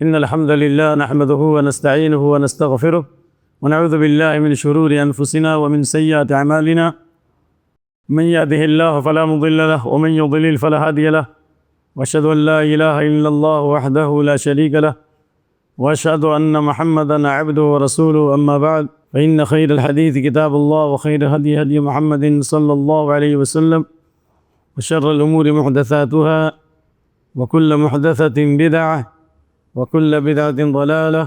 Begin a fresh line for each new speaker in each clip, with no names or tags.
إن الحمد لله نحمده ونستعينه ونستغفره ونعوذ بالله من شرور أنفسنا ومن سيئات أعمالنا من يهده الله فلا مضل له ومن يضلل فلا هادي له وأشهد أن لا إله إلا الله وحده لا شريك له وأشهد أن محمدا عبده ورسوله أما بعد فإن خير الحديث كتاب الله وخير هدي محمد صلى الله عليه وسلم وشر الأمور محدثاتها وكل محدثة بدعة وكل بدعة ضلالة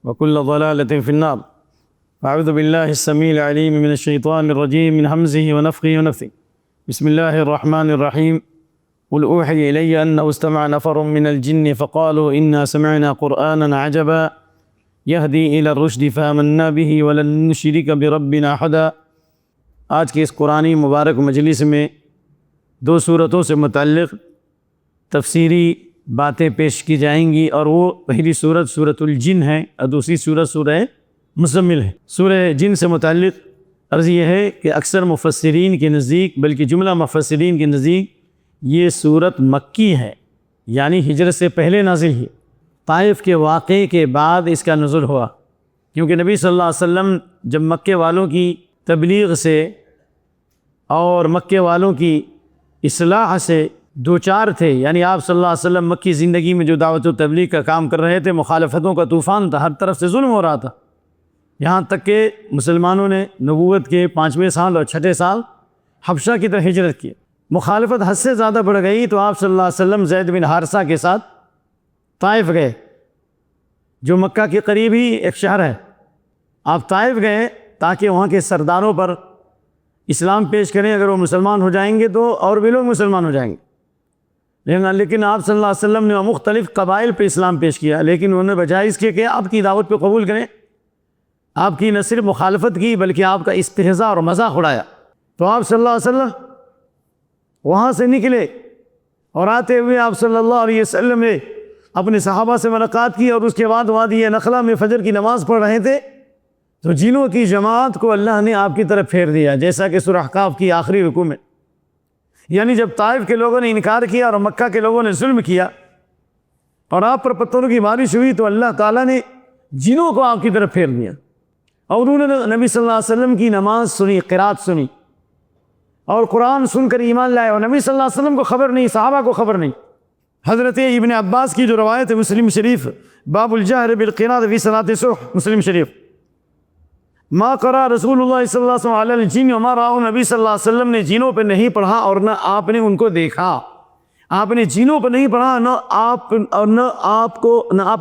وكل ضلالة في النار. أعوذ بالله السميع العليم من الشيطان الرجيم من همزه ونفخه ونفثه. بسم الله الرحمن الرحيم. قل أوحي إلي أنه استمع نفر من الجن فقالوا إنا سمعنا قرآنا عجبا يهدي إلى الرشد فآمنا به ولن نشرك بربنا أحدا. آج کی اس قرآنی مبارک مجلس میں دو صورتوں سے متعلق تفسیری باتیں پیش کی جائیں گی، اور وہ پہلی صورت سورۃ الجن ہے اور دوسری صورت سورہ مزمل ہے۔ سورہ جن سے متعلق عرض یہ ہے کہ اکثر مفسرین کے نزدیک، بلکہ جملہ مفسرین کے نزدیک، یہ صورت مکی ہے، یعنی ہجرت سے پہلے نازل ہوئی، طائف کے واقعے کے بعد اس کا نزول ہوا، کیونکہ نبی صلی اللہ علیہ وسلم جب مکے والوں کی تبلیغ سے اور مکے والوں کی اصلاح سے دوچار تھے، یعنی آپ صلی اللہ علیہ وسلم مکی زندگی میں جو دعوت و تبلیغ کا کام کر رہے تھے، مخالفتوں کا طوفان تھا، ہر طرف سے ظلم ہو رہا تھا، یہاں تک کہ مسلمانوں نے نبوت کے 5ویں سال اور 6ٹھے سال حبشہ کی طرف ہجرت کی۔ مخالفت حد سے زیادہ بڑھ گئی تو آپ صلی اللہ علیہ وسلم زید بن حارثہ کے ساتھ طائف گئے، جو مکہ کے قریب ہی ایک شہر ہے۔ آپ طائف گئے تاکہ وہاں کے سرداروں پر اسلام پیش کریں، اگر وہ مسلمان ہو جائیں گے تو اور بھی لوگ مسلمان ہو جائیں گے۔ لیکن آپ صلی اللہ علیہ وسلم نے مختلف قبائل پہ اسلام پیش کیا، لیکن انہوں نے بجائے اس کے کہ آپ کی دعوت پہ قبول کریں، آپ کی نہ صرف مخالفت کی بلکہ آپ کا استہزاء اور مذاق اڑایا۔ تو آپ صلی اللہ علیہ وسلم وہاں سے نکلے اور آتے ہوئے آپ صلی اللہ علیہ وسلم نے اپنے صحابہ سے ملاقات کی، اور اس کے بعد وادی نخلا میں فجر کی نماز پڑھ رہے تھے تو جنوں کی جماعت کو اللہ نے آپ کی طرف پھیر دیا، جیسا کہ سورہ احقاف کی آخری رکوع میں۔ یعنی جب طائف کے لوگوں نے انکار کیا اور مکہ کے لوگوں نے ظلم کیا اور آپ پر پتھروں کی بارش ہوئی، تو اللہ تعالیٰ نے جنوں کو آپ کی طرف پھیر دیا، اور انہوں نے نبی صلی اللہ علیہ وسلم کی نماز سنی، قرات سنی اور قرآن سن کر ایمان لائے، اور نبی صلی اللہ علیہ وسلم کو خبر نہیں، صحابہ کو خبر نہیں۔ حضرت ابن عباس کی جو روایت ہے مسلم شریف، باب الجہر بالقراءۃ فی صلاۃ الصبح، مسلم شریف، ما قرأ رسول اللہ صلی اللہ علیہ وسلم علی الجن وما رأوا، نبی صلی اللہ علیہ وسلم نے جنوں پہ نہیں پڑھا اور نہ آپ نے ان کو دیکھا۔ آپ نے جنوں پہ نہیں پڑھا، نہ آپ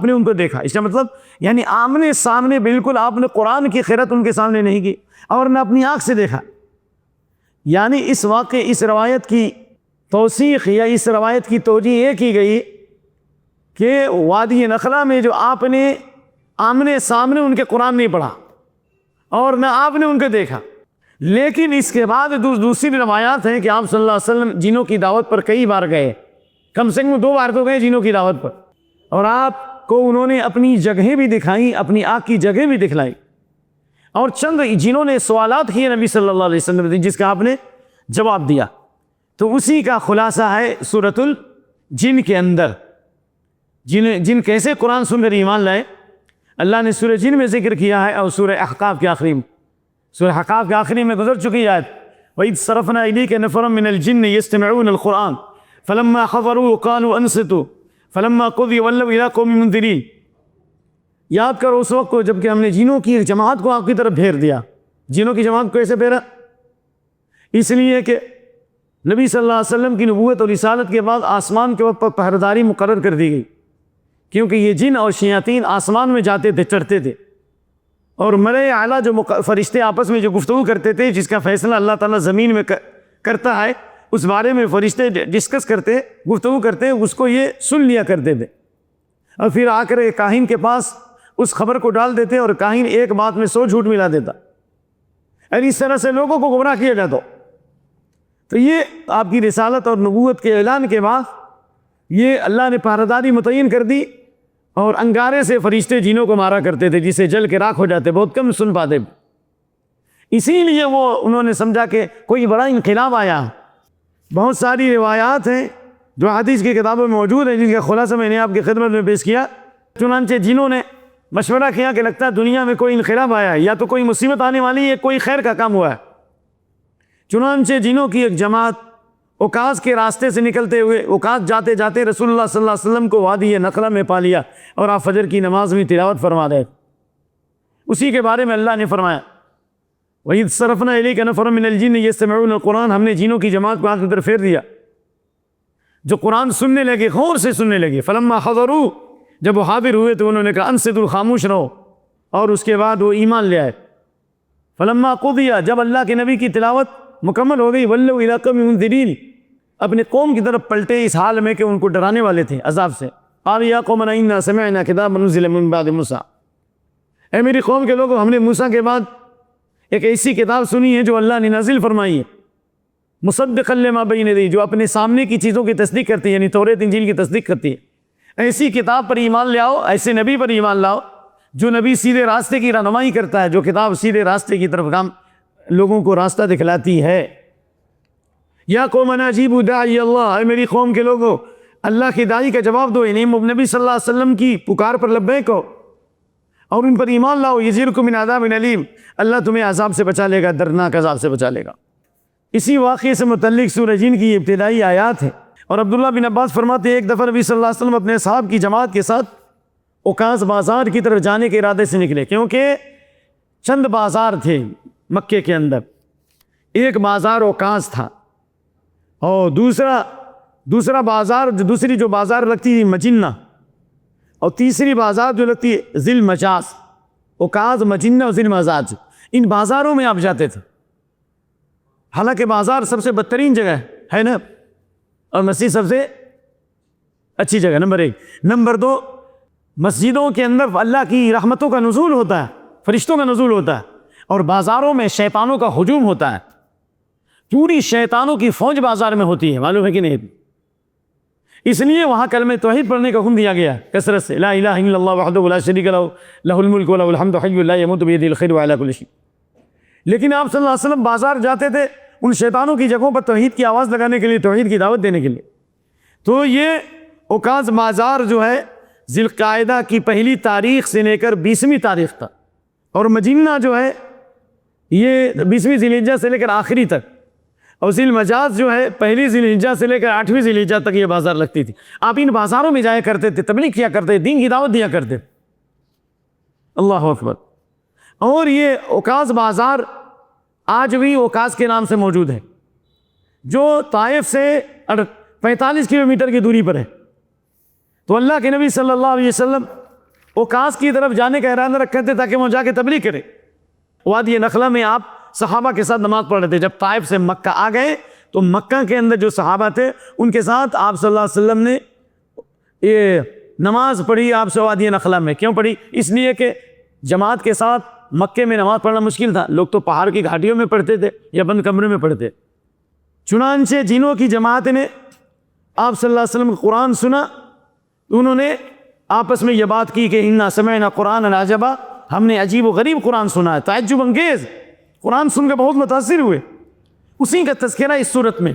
نے ان کو دیکھا۔ اس کا مطلب یعنی آمنے سامنے بالکل آپ نے قرآن کی قرأت ان کے سامنے نہیں کی اور نہ اپنی آنکھ سے دیکھا۔ یعنی اس واقعے، اس روایت کی توثیق یا اس روایت کی توجیہ یہ کی گئی کہ وادی نخلا میں جو آپ نے آمنے سامنے ان کے قرآن نہیں پڑھا اور نہ آپ نے ان کو دیکھا، لیکن اس کے بعد دوسری روایات ہیں کہ آپ صلی اللہ علیہ وسلم جنوں کی دعوت پر کئی بار گئے، کم سے کم 2 بار تو گئے جنوں کی دعوت پر، اور آپ کو انہوں نے اپنی جگہیں بھی دکھائیں، اپنی آنکھ کی جگہیں بھی دکھلائی، اور چند جنہوں نے سوالات کیے نبی صلی اللہ علیہ وسلم جس کا آپ نے جواب دیا۔ تو اسی کا خلاصہ ہے سورۃ الجن کے اندر۔ جن کیسے قرآن سن کر ایمان لائے، اللہ نے سورہ جن میں ذکر کیا ہے، اور سورہ احقاف کے آخری میں، سورہ احقاف کے آخری میں گزر چکی آیت، وَإِذْ صَرَفْنَا إِلَيْكَ نَفَرًا مِنَ الْجِنِّ يَسْتَمِعُونَ الْقُرْآنَ فَلَمَّا حَضَرُوهُ قَالُوا أَنصِتُوا فَلَمَّا قُضِيَ وَلَّوْا إِلَىٰ قَوْمٍ مُنذِرِينَ۔ یاد کرو اس وقت کو جب کہ ہم نے جنوں کی جماعت کو آپ کی طرف پھیر دیا۔ جنوں کی جماعت کو کیسے پھیرا؟ اس لیے کہ نبی صلی اللہ علیہ وسلم کی نبوت اور رسالت کے بعد آسمان کے اوپر پہرداری مقرر کر دی گئی، کیونکہ یہ جن اور شیاطین آسمان میں جاتے تھے، چڑھتے تھے، اور ملائے اعلیٰ جو فرشتے آپس میں جو گفتگو کرتے تھے، جس کا فیصلہ اللہ تعالیٰ زمین میں کرتا ہے، اس بارے میں فرشتے ڈسکس کرتے، گفتگو کرتے، اس کو یہ سن لیا کرتے تھے، اور پھر آ کر کاہن کے پاس اس خبر کو ڈال دیتے، اور کاہن ایک بات میں 100 جھوٹ ملا دیتا، اور اس طرح سے لوگوں کو گمراہ کیا جاتا۔ تو یہ آپ کی رسالت اور نبوت کے اعلان کے بعد یہ اللہ نے پہرداری متعین کر دی، اور انگارے سے فرشتے جنوں کو مارا کرتے تھے، جسے جل کے راکھ ہو جاتے، بہت کم سن پاتے۔ اسی لیے انہوں نے سمجھا کہ کوئی بڑا انقلاب آیا۔ بہت ساری روایات ہیں جو حدیث کی کتابوں میں موجود ہیں، جن کا خلاصہ میں نے آپ کی خدمت میں پیش کیا چنانچہ جنہوں نے مشورہ کیا کہ لگتا ہے دنیا میں کوئی انقلاب آیا ہے یا تو کوئی مصیبت آنے والی ہے، کوئی خیر کا کام ہوا ہے، چنانچہ جنوں کی ایک جماعت اوکاز کے راستے سے نکلتے ہوئے اوکاز جاتے جاتے رسول اللہ صلی اللہ علیہ وسلم کو وادی نخلہ میں پا لیا اور آپ فجر کی نماز میں تلاوت فرما رہے۔ اسی کے بارے میں اللہ نے فرمایا وَإِذْ صَرَفْنَا إِلَيْكَ نَفَرًا مِنَ الْجِنِّ يَسْتَمِعُونَ الْقُرْآنَ، ہم نے جنوں کی جماعت کو آپ کی طرف پھیر دیا جو قرآن سننے لگے، غور سے سننے لگے۔ فَلَمَّا حَضَرُوا، جب وہ حاضر ہوئے تو انہوں نے کہا أَنصِتُوا، خاموش رہو، اور اس کے بعد وہ ایمان لے آئے۔ فَلَمَّا قُضِيَ، جب اللہ کے نبی کی تلاوت مکمل ہو گئی، وَلَّوْا إِلَىٰ قَوْمِهِمْ مُنذِرِينَ، اپنے قوم کی طرف پلٹے اس حال میں کہ ان کو ڈرانے والے تھے عذاب سے۔ قالوا يَا قَوْمَنَا إِنَّا سَمِعْنَا كِتَابًا أُنزِلَ مِن بَعْدِ مُوسَىٰ، اے میری قوم کے لوگوں، ہم نے موسیٰ کے بعد ایک ایسی کتاب سنی ہے جو اللہ نے نازل فرمائی ہے، مصدقا لما بین یدیہ، جو اپنے سامنے کی چیزوں کی تصدیق کرتی ہے، یعنی توریت انجیل کی تصدیق کرتی ہے۔ ایسی کتاب پر ایمان لے آؤ، ایسے نبی پر ایمان لاؤ جو نبی سیدھے راستے کی رہنمائی کرتا ہے، جو کتاب سیدھے راستے کی طرف لوگوں کو راستہ دکھلاتی ہے۔ یا قومنا اجیبوا داعی اللہ، اے میری قوم کے لوگوں، اللہ کے داعی کا جواب دو، یعنی نبی صلی اللہ علیہ وسلم کی پکار پر لبیک ہو اور ان پر ایمان لاؤ۔ یجرکم من عذاب علیم، اللہ تمہیں عذاب سے بچا لے گا، دردناک عذاب سے بچا لے گا۔ اسی واقعے سے متعلق سورہ جن کی ابتدائی آیات ہے، اور عبداللہ بن عباس فرماتے ہیں ایک دفعہ نبی صلی اللہ علیہ وسلم اپنے اصحاب کی جماعت کے ساتھ اوکاز بازار کی طرف جانے کے ارادے سے نکلے، کیونکہ چند بازار تھے مکے کے اندر۔ ایک بازار اوکاز تھا، اور دوسرا بازار، دوسری جو بازار لگتی تھی مجنہ، اور تیسری بازار جو لگتی ہے ذی المجاز۔ اوکاز، مجنہ اور ذی المجاز، ان بازاروں میں آپ جاتے تھے۔ حالانکہ بازار سب سے بدترین جگہ ہے نا، اور مسجد سب سے اچھی جگہ، نمبر ایک۔ نمبر دو، مسجدوں کے اندر اللہ کی رحمتوں کا نزول ہوتا ہے، فرشتوں کا نزول ہوتا ہے، اور بازاروں میں شیطانوں کا ہجوم ہوتا ہے۔ پوری شیطانوں کی فوج بازار میں ہوتی ہے، معلوم ہے کہ نہیں؟ اس لیے وہاں کلمہ توحید پڑھنے کا حکم دیا گیا کثرت سے، لا الہ الا اللہ وحدہ لا شریک لہ لہ الملک ولہ الحمد حی لا یموت بیدہ الخیر وعلی کل شیء۔ لیکن آپ صلی اللہ علیہ وسلم بازار جاتے تھے ان شیطانوں کی جگہوں پر توحید کی آواز لگانے کے لیے، توحید کی دعوت دینے کے لیے۔ تو یہ اوکاز بازار جو ہے ذی القعدہ کی پہلی تاریخ سے لے کر 20ویں تاریخ تک، اور مجنہ جو ہے یہ 20ویں ذی الحجہ سے لے کر آخری تک، اور ذی المجاز جو ہے پہلی ذی الحجہ سے لے کر 8ویں ذی الحجہ تک یہ بازار لگتی تھی۔ آپ ان بازاروں میں جایا کرتے تھے، تبلیغ کیا کرتے، دین کی دعوت دیا کرتے۔ اللہ اکبر۔ اور یہ اوکاز بازار آج بھی اوکاز کے نام سے موجود ہے، جو طائف سے 45 کلومیٹر کی دوری پر ہے۔ تو اللہ کے نبی صلی اللہ علیہ وسلم اوکاز کی طرف جانے کا ارادہ رکھتے تھے تاکہ وہ جا کے تبلیغ کرے۔ وادی نخلہ میں آپ صحابہ کے ساتھ نماز پڑھ رہے تھے۔ جب طائف سے مکہ آ گئے تو مکہ کے اندر جو صحابہ تھے ان کے ساتھ آپ صلی اللہ علیہ وسلم نے یہ نماز پڑھی آپ سے وادی نخلہ میں۔ کیوں پڑھی؟ اس لیے کہ جماعت کے ساتھ مکے میں نماز پڑھنا مشکل تھا، لوگ تو پہاڑ کی گھاٹیوں میں پڑھتے تھے یا بند کمرے میں پڑھتے۔ چنانچہ جنوں کی جماعت نے آپ صلی اللہ علیہ وسلم کا قرآن سنا، انہوں نے آپس میں یہ بات کی کہ انا سمعنا قرآنا عجبا، ہم نے عجیب و غریب قرآن سنا ہے، تعجب انگیز قرآن سن کے بہت متاثر ہوئے۔ اسی کا تذکرہ اس صورت میں۔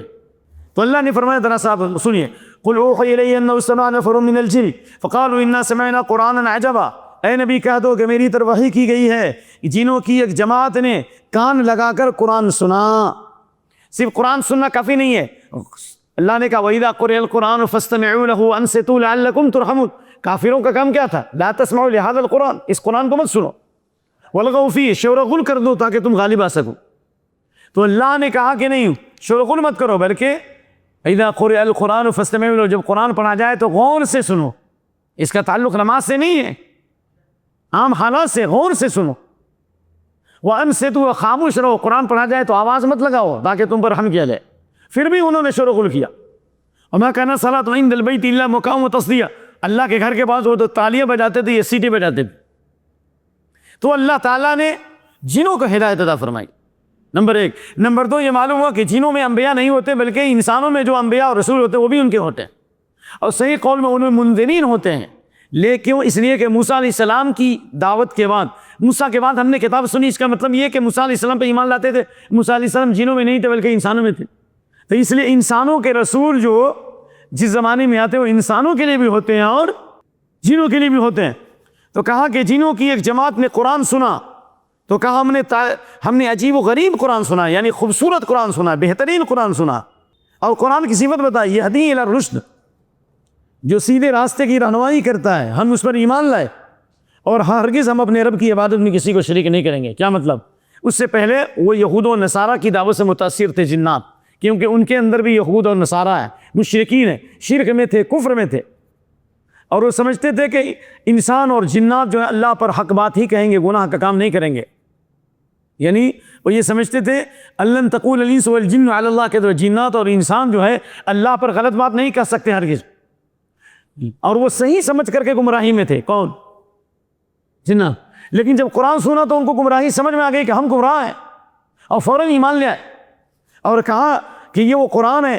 تو اللہ نے فرمایا، ذرا صاحب سنیے، قل اوحی الی انہ استمع نفر من الجن فقالوا انا سمعنا قرآنا عجبا، اے نبی کہہ دو کہ میری طرف وحی کی گئی ہے، جنوں کی ایک جماعت نے کان لگا کر قرآن سنا۔ صرف قرآن سننا کافی نہیں ہے، اللہ نے کہا وَإِذَا قُرِئَ الْقُرْآنُ فَاسْتَمِعُوا لَهُ وَأَنصِتُوا لَعَلَّكُمْ تُرْحَمُونَ۔ کافروں کا کام کیا تھا؟ لا تسمعوا لهذا القرآن، اس قرآن کو مت سنو، وَالْغَوْا فِيهِ، شور و غل کر دو تاکہ تم غالب آ سکو۔ تو اللہ نے کہا کہ نہیں، شور و غل مت کرو، بلکہ اذا قرئ القرآن فاستمعوا له، جب قرآن پڑھا جائے تو غور سے سنو۔ اس کا تعلق نماز سے نہیں ہے، عام حالات سے غور سے سنو۔ وانصتوا، خاموش رہو، قرآن پڑھا جائے تو آواز مت لگاؤ تاکہ تم پر رحم کیا جائے۔ پھر بھی انہوں نے شور و غل کیا۔ وما كان صلاة عند البيت الا مقام وتصدیہ، اللہ کے گھر کے پاس وہ تو تالیاں بجاتے تھے یا سیٹیں بجاتے تھے۔ تو اللہ تعالیٰ نے جنوں کو ہدایت عطا فرمائی، نمبر ایک۔ نمبر دو، یہ معلوم ہوا کہ جنوں میں انبیاء نہیں ہوتے، بلکہ انسانوں میں جو انبیاء اور رسول ہوتے ہیں وہ بھی ان کے ہوتے ہیں، اور صحیح قول میں ان میں منذرین ہوتے ہیں۔ لیکن اس لیے کہ موسیٰ علیہ السلام کی دعوت کے بعد، موسیٰ کے بعد ہم نے کتاب سنی، اس کا مطلب یہ کہ موسیٰ علیہ السلام پہ ایمان لاتے تھے۔ موسیٰ علیہ السلام جنوں میں نہیں تھے بلکہ انسانوں میں تھے، تو اس لیے انسانوں کے رسول جو جس زمانے میں آتے ہیں وہ انسانوں کے لیے بھی ہوتے ہیں اور جنوں کے لیے بھی ہوتے ہیں۔ تو کہا کہ جنوں کی ایک جماعت نے قرآن سنا تو کہا ہم نے عجیب و غریب قرآن سنا، یعنی خوبصورت قرآن سنا، بہترین قرآن سنا، اور قرآن کی صفت بتائی، یہدی الی الرشد، جو سیدھے راستے کی رہنمائی کرتا ہے، ہم اس پر ایمان لائے، اور ہرگز ہم اپنے رب کی عبادت میں کسی کو شریک نہیں کریں گے۔ کیا مطلب؟ اس سے پہلے وہ یہود و نصارہ کی دعوت سے متاثر تھے جنات، کیونکہ ان کے اندر بھی یہود اور نصارہ ہیں، مشرکین ہیں، شرک میں تھے، کفر میں تھے، اور وہ سمجھتے تھے کہ انسان اور جنات جو ہے اللہ پر حق بات ہی کہیں گے، گناہ کا کام نہیں کریں گے۔ یعنی وہ یہ سمجھتے تھے اللہ تقول الانس والجن علی اللہ، کہ جنات اور انسان جو ہے اللہ پر غلط بات نہیں کہہ سکتے ہرگز، اور وہ صحیح سمجھ کر کے گمراہی میں تھے۔ کون؟ جنات۔ لیکن جب قرآن سنا تو ان کو گمراہی سمجھ میں آ گئی کہ ہم گمراہ ہیں، اور فوراً ایمان لے آئے اور کہا کہ یہ وہ قرآن ہے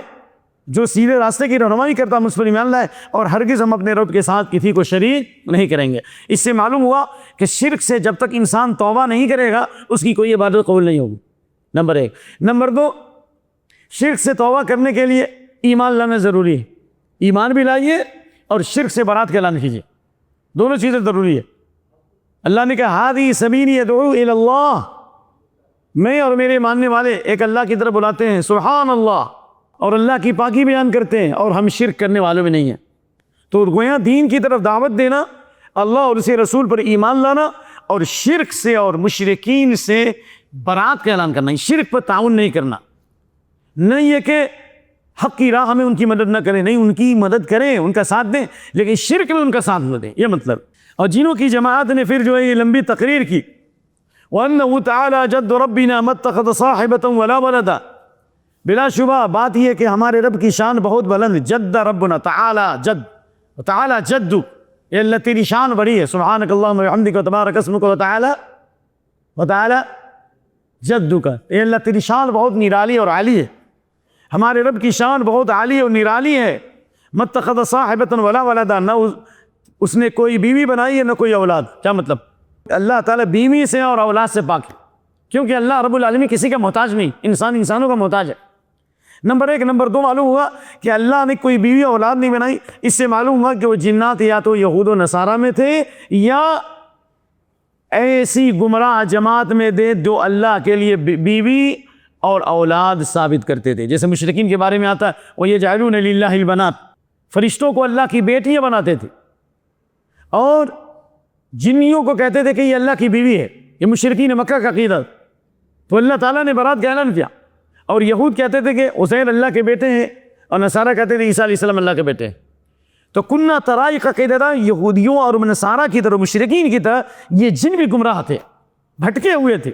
جو سیدھے راستے کی رہنمائی کرتا، ہم اس پر ایمان لائے اور ہرگز ہم اپنے رب کے ساتھ کسی کو شریک نہیں کریں گے۔ اس سے معلوم ہوا کہ شرک سے جب تک انسان توبہ نہیں کرے گا اس کی کوئی عبادت قبول نہیں ہوگی، نمبر ایک۔ نمبر دو، شرک سے توبہ کرنے کے لیے ایمان لانا ضروری ہے، ایمان بھی لائیے اور شرک سے برات کا اعلان کیجیے، دونوں چیزیں ضروری ہے۔ اللہ نے کہا ہادی سبیلی ادعو الی اللہ، میں اور میرے ماننے والے ایک اللہ کی طرف بلاتے ہیں، سبحان اللہ، اور اللہ کی پاکی بیان کرتے ہیں، اور ہم شرک کرنے والوں میں نہیں ہیں۔ تو گویا دین کی طرف دعوت دینا، اللہ اور اس کے رسول پر ایمان لانا، اور شرک سے اور مشرکین سے برات کا اعلان کرنا، شرک پر تعاون نہیں کرنا، نہیں یہ کہ حق کی راہ میں ان کی مدد نہ کریں، نہیں ان کی مدد کریں، ان کا ساتھ دیں، لیکن شرک میں ان کا ساتھ نہ دیں، یہ مطلب۔ اور جنوں کی جماعت نے پھر جو ہے یہ لمبی تقریر کی، وَأَنَّهُ تَعَالَى جَدُّ رَبِّنَا مَا اتَّخَذَ صَاحِبَةً وَلَا وَلَدًا، بلا شبہ بات یہ کہ ہمارے رب کی شان بہت بلند، جد ربنا تعالی جد، تعالی جد، یہ اللہ تیری شان بڑی ہے، سبحانک اللہم وبحمدک وتبارک اسمک وتعالی جدک، یہ اللہ تیری شان بہت نرالی اور عالی ہے، ہمارے رب کی شان بہت عالی اور نرالی ہے۔ ما اتخذ صاحبۃ ولا ولدا، نہ اس نے کوئی بیوی بنائی ہے نہ کوئی اولاد۔ کیا مطلب؟ اللہ تعالیٰ بیوی سے اور اولاد سے پاک ہے، کیونکہ اللہ رب العالمین کسی کا محتاج نہیں، انسان انسانوں کا محتاج ہے، نمبر ایک۔ نمبر دو، معلوم ہوا کہ اللہ نے کوئی بیوی اولاد نہیں بنائی، اس سے معلوم ہوا کہ وہ جنات یا تو یہود و نصارہ میں تھے یا ایسی گمراہ جماعت میں تھے جو اللہ کے لیے بیوی اور اولاد ثابت کرتے تھے، جیسے مشرکین کے بارے میں آتا ہے وَيَجْعَلُونَ لِلَّهِ الْبَنَاتِ، فرشتوں کو اللہ کی بیٹیاں بناتے تھے، اور جنیوں کو کہتے تھے کہ یہ اللہ کی بیوی ہے، یہ مشرکین مکہ کا عقیدہ۔ تو اللہ تعالیٰ نے برات کا اعلان کیا، اور یہود کہتے تھے کہ عزیر اللہ کے بیٹے ہیں، اور نصارہ کہتے تھے عیسیٰ علیہ السلام اللہ کے بیٹے ہیں۔ تو کنہ طرائق عقیدہ تھا یہودیوں اور نصارہ کی طرح، مشرکین کی طرح یہ جن بھی گمراہ تھے، بھٹکے ہوئے تھے،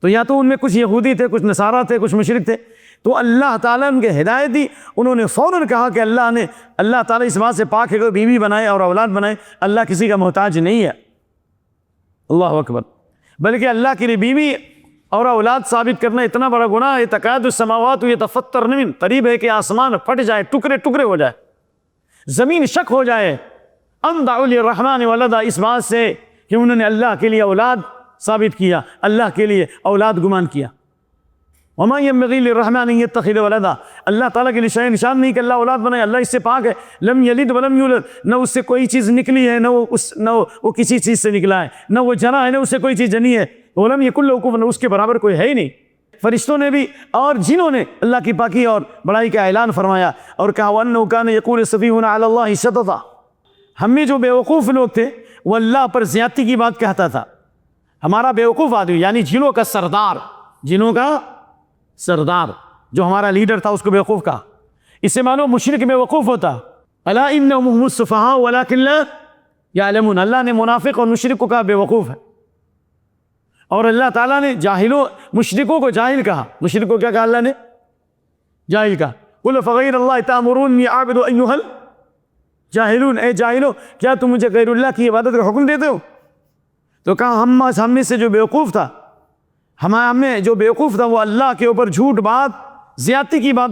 تو یا تو ان میں کچھ یہودی تھے، کچھ نصارہ تھے، کچھ مشرک تھے، تو اللہ تعالیٰ ان کے ہدایت دی، انہوں نے فوراً کہا کہ اللہ تعالیٰ اس بات سے پاک ہے کہ بیوی بنائے اور اولاد بنائے، اللہ کسی کا محتاج نہیں ہے، اللہ اکبر، بلکہ اللہ کے لیے بیوی اور اولاد ثابت کرنا اتنا بڑا گناہ ہے، تکاد السماوات یتفطرن منہ، قریب ہے کہ آسمان پھٹ جائے، ٹکڑے ٹکڑے ہو جائے، زمین شک ہو جائے، ان دعوا للرحمن ولدا، اس بات سے کہ انہوں نے اللہ کے لیے اولاد ثابت کیا، اللہ کے لیے اولاد گمان کیا۔ وما ينبغي للرحمن ان يتخذ ولدا، اللہ تعالیٰ کے لیے شے نشان نہیں کہ اللہ اولاد بنائے، اللہ اس سے پاک ہے۔ لم یلد ولم یولد، نہ اس سے کوئی چیز نکلی ہے، نہ وہ کسی چیز سے نکلا ہے، نہ وہ جنا ہے، نہ اس سے کوئی چیز جنی ہے، ولم یکن لہ کفوا، اس کے برابر کوئی ہے ہی نہیں۔ فرشتوں نے بھی اور جنہوں نے اللہ کی پاکی اور بڑائی کا اعلان فرمایا اور کہا وَأَنَّهُ كَانَ يَقُولُ السَّفِيهُونَ عَلَى اللَّهِ شَطَطًا، ہم میں جو بیوقوف لوگ تھے وہ اللہ پر زیادتی کی بات کہتا تھا۔ ہمارا بیوقوف آدمی یعنی جنوں کا سردار، جنوں کا سردار جو ہمارا لیڈر تھا اس کو بیوقوف کہا۔ اس سے مانو مشرک بیوقوف ہوتا، الا انہم هم السفہاء ولکن لا یعلمون، اللہ نے منافق اور مشرک کو کہا بیوقوف ہے، اور اللہ تعالیٰ نے مشرکوں کو جاہل کہا۔ مشرک کو کیا کہا اللہ نے؟ جاہل کہا۔ قل فغیر اللہ تأمرونی اعبد ایھا الجاہلون، اے جاہلو کیا تم مجھے غیر اللہ کی عبادت کا حکم دیتے ہو؟ تو کہا ہم میں سے جو بیوقوف تھا، ہمیں جو بیوقوف تھا وہ اللہ کے اوپر جھوٹ بات، زیادتی کی بات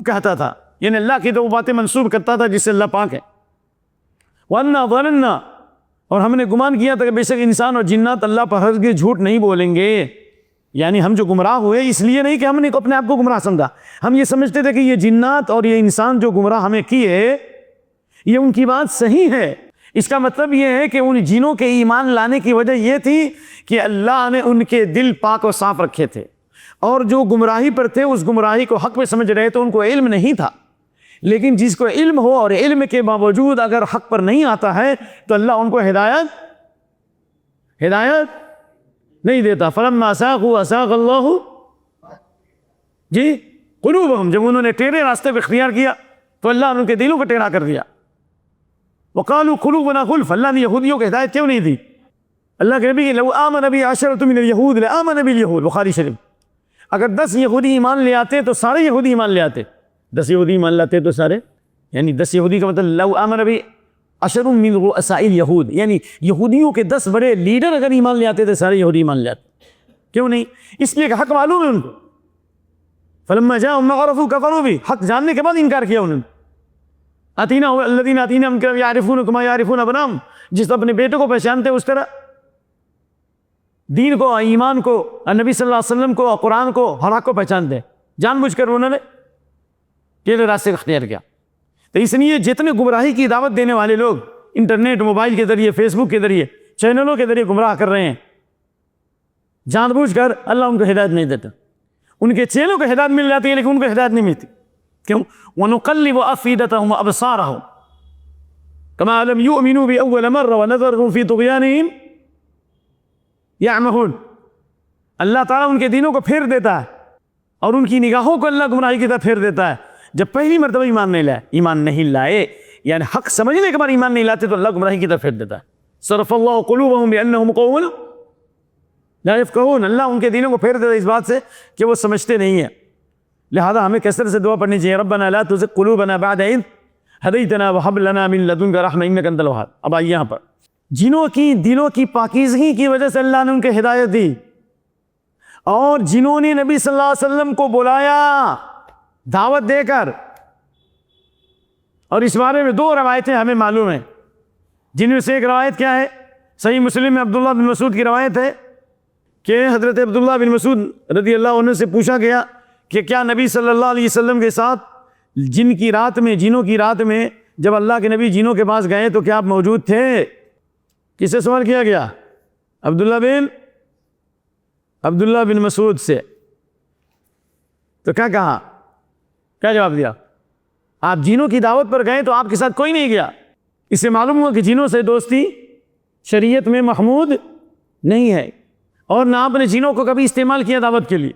کہتا تھا، یعنی اللہ کی تو وہ باتیں منسوب کرتا تھا جس سے اللہ پاک ہے۔ وَأَنَّا ظَنَنَّا، اور ہم نے گمان کیا تھا کہ بے شک انسان اور جنات اللہ پر ہرگز جھوٹ نہیں بولیں گے، یعنی ہم جو گمراہ ہوئے اس لیے نہیں کہ ہم نے اپنے آپ کو گمراہ سمجھا، ہم یہ سمجھتے تھے کہ یہ جنات اور یہ انسان جو گمراہ ہمیں کیے یہ ان کی بات صحیح ہے، اس کا مطلب یہ ہے کہ ان جنوں کے ایمان لانے کی وجہ یہ تھی کہ اللہ نے ان کے دل پاک و صاف رکھے تھے، اور جو گمراہی پر تھے اس گمراہی کو حق پہ سمجھ رہے تو ان کو علم نہیں تھا، لیکن جس کو علم ہو اور علم کے باوجود اگر حق پر نہیں آتا ہے تو اللہ ان کو ہدایت نہیں دیتا۔ فلما زاغوا ازاغ اللہ قلوبہم، جب انہوں نے ٹیڑھے راستے پہ اختیار کیا تو اللہ نے ان کے دلوں کو ٹیڑھا کر دیا۔ وقالوا قلوبنا غلف، اللہ نے یہودیوں کو ہدایت کیوں نہیں دی؟ اللہ کے نبی لو آمن بی عشرۃ من اليہود لآمن باليہود، بخاری شریف، اگر 10 یہودی ایمان لے آتے تو سارے یہودی ایمان لے آتے۔ 10 یہودی ایمان لاتے تو سارے، یعنی 10 یہودی کا مطلب لو آمن بی عشر من رؤساء اليہود، یعنی یہودیوں کے 10 بڑے لیڈر اگر ایمان لے آتے تو سارے یہودی ایمان لے آتے۔ کیوں نہیں؟ اس لیے کہ حق معلوم ہے ان کو۔ فلما جاءهم ما عرفوا كفروا به، حق جاننے کے بعد انکار کیا انہوں نے۔ اتینا الذین اتیناہم یعرفون کما یعرفون ابناءہم، جس اپنے بیٹوں کو پہچانتے اس طرح دین کو، ایمان کو، نبی صلی اللہ علیہ وسلم کو، قرآن کو، ہر حق کو پہچانتے، جان بوجھ کر انہوں نے ٹیڑھے راستے کا اختیار کیا۔ تو اس لیے جتنے گمراہی کی دعوت دینے والے لوگ انٹرنیٹ، موبائل کے ذریعے، فیس بک کے ذریعے، چینلوں کے ذریعے گمراہ کر رہے ہیں، جان بوجھ کر اللہ ان کو ہدایت نہیں دیتا۔ ان کے چینوں کو ہدایت مل جاتی ہے لیکن ان کو ہدایت نہیں ملتی۔ کیوں؟ وَنُقَلِّبُ أَفْئِدَتَهُمْ وَأَبْصَارَهُمْ كَمَا لَمْ يُؤْمِنُوا بِأَوَّلِ مَرَّةٍ وَنَذَرُهُمْ فِي طُغْيَانِهِمْ يَعْمَهُونَ، اللہ تعالیٰ ان کے دینوں کو پھیر دیتا ہے اور ان کی نگاہوں کو اللہ گمراہی کی طرف پھیر دیتا ہے۔ جب پہلی مرتبہ ایمان نہیں لائے یعنی حق سمجھنے کے بعد ایمان نہیں لاتے تو اللہ گمراہی کی طرف پھیر دیتا ہے۔ صرف اللہ قلوبہم بأنہم قوم لا یفقہون، اللہ ان کے دینوں کو پھیر دیتا ہے اس بات سے کہ وہ سمجھتے نہیں ہیں۔ لہذا ہمیں کثرت سے دعا پڑھنی چاہیے، ربنا لا تزغ قلوبنا بعد اذ ہدیتنا وہب لنا من لدنک رحمۃ انک انت الوہاب۔ اب آئیے یہاں پر جنوں کی دلوں کی پاکیزگی کی وجہ سے اللہ نے ان کو ہدایت دی، اور جنہوں نے نبی صلی اللہ علیہ وسلم کو بلایا دعوت دے کر، اور اس بارے میں 2 روایتیں ہمیں معلوم ہیں، جن میں سے ایک روایت کیا ہے؟ صحیح مسلم میں عبداللہ بن مسعود کی روایت ہے کہ حضرت عبداللہ بن مسعود رضی اللہ عنہ سے پوچھا گیا کہ کیا نبی صلی اللہ علیہ وسلم کے ساتھ جنوں کی رات میں جب اللہ کے نبی جنوں کے پاس گئے تو کیا آپ موجود تھے؟ کس سے سوال کیا گیا؟ عبداللہ بن مسعود سے۔ تو کیا کہا؟ کیا جواب دیا؟ آپ جنوں کی دعوت پر گئے تو آپ کے ساتھ کوئی نہیں گیا۔ اس سے معلوم ہوا کہ جنوں سے دوستی شریعت میں محمود نہیں ہے، اور نہ آپ نے جنوں کو کبھی استعمال کیا دعوت کے لیے،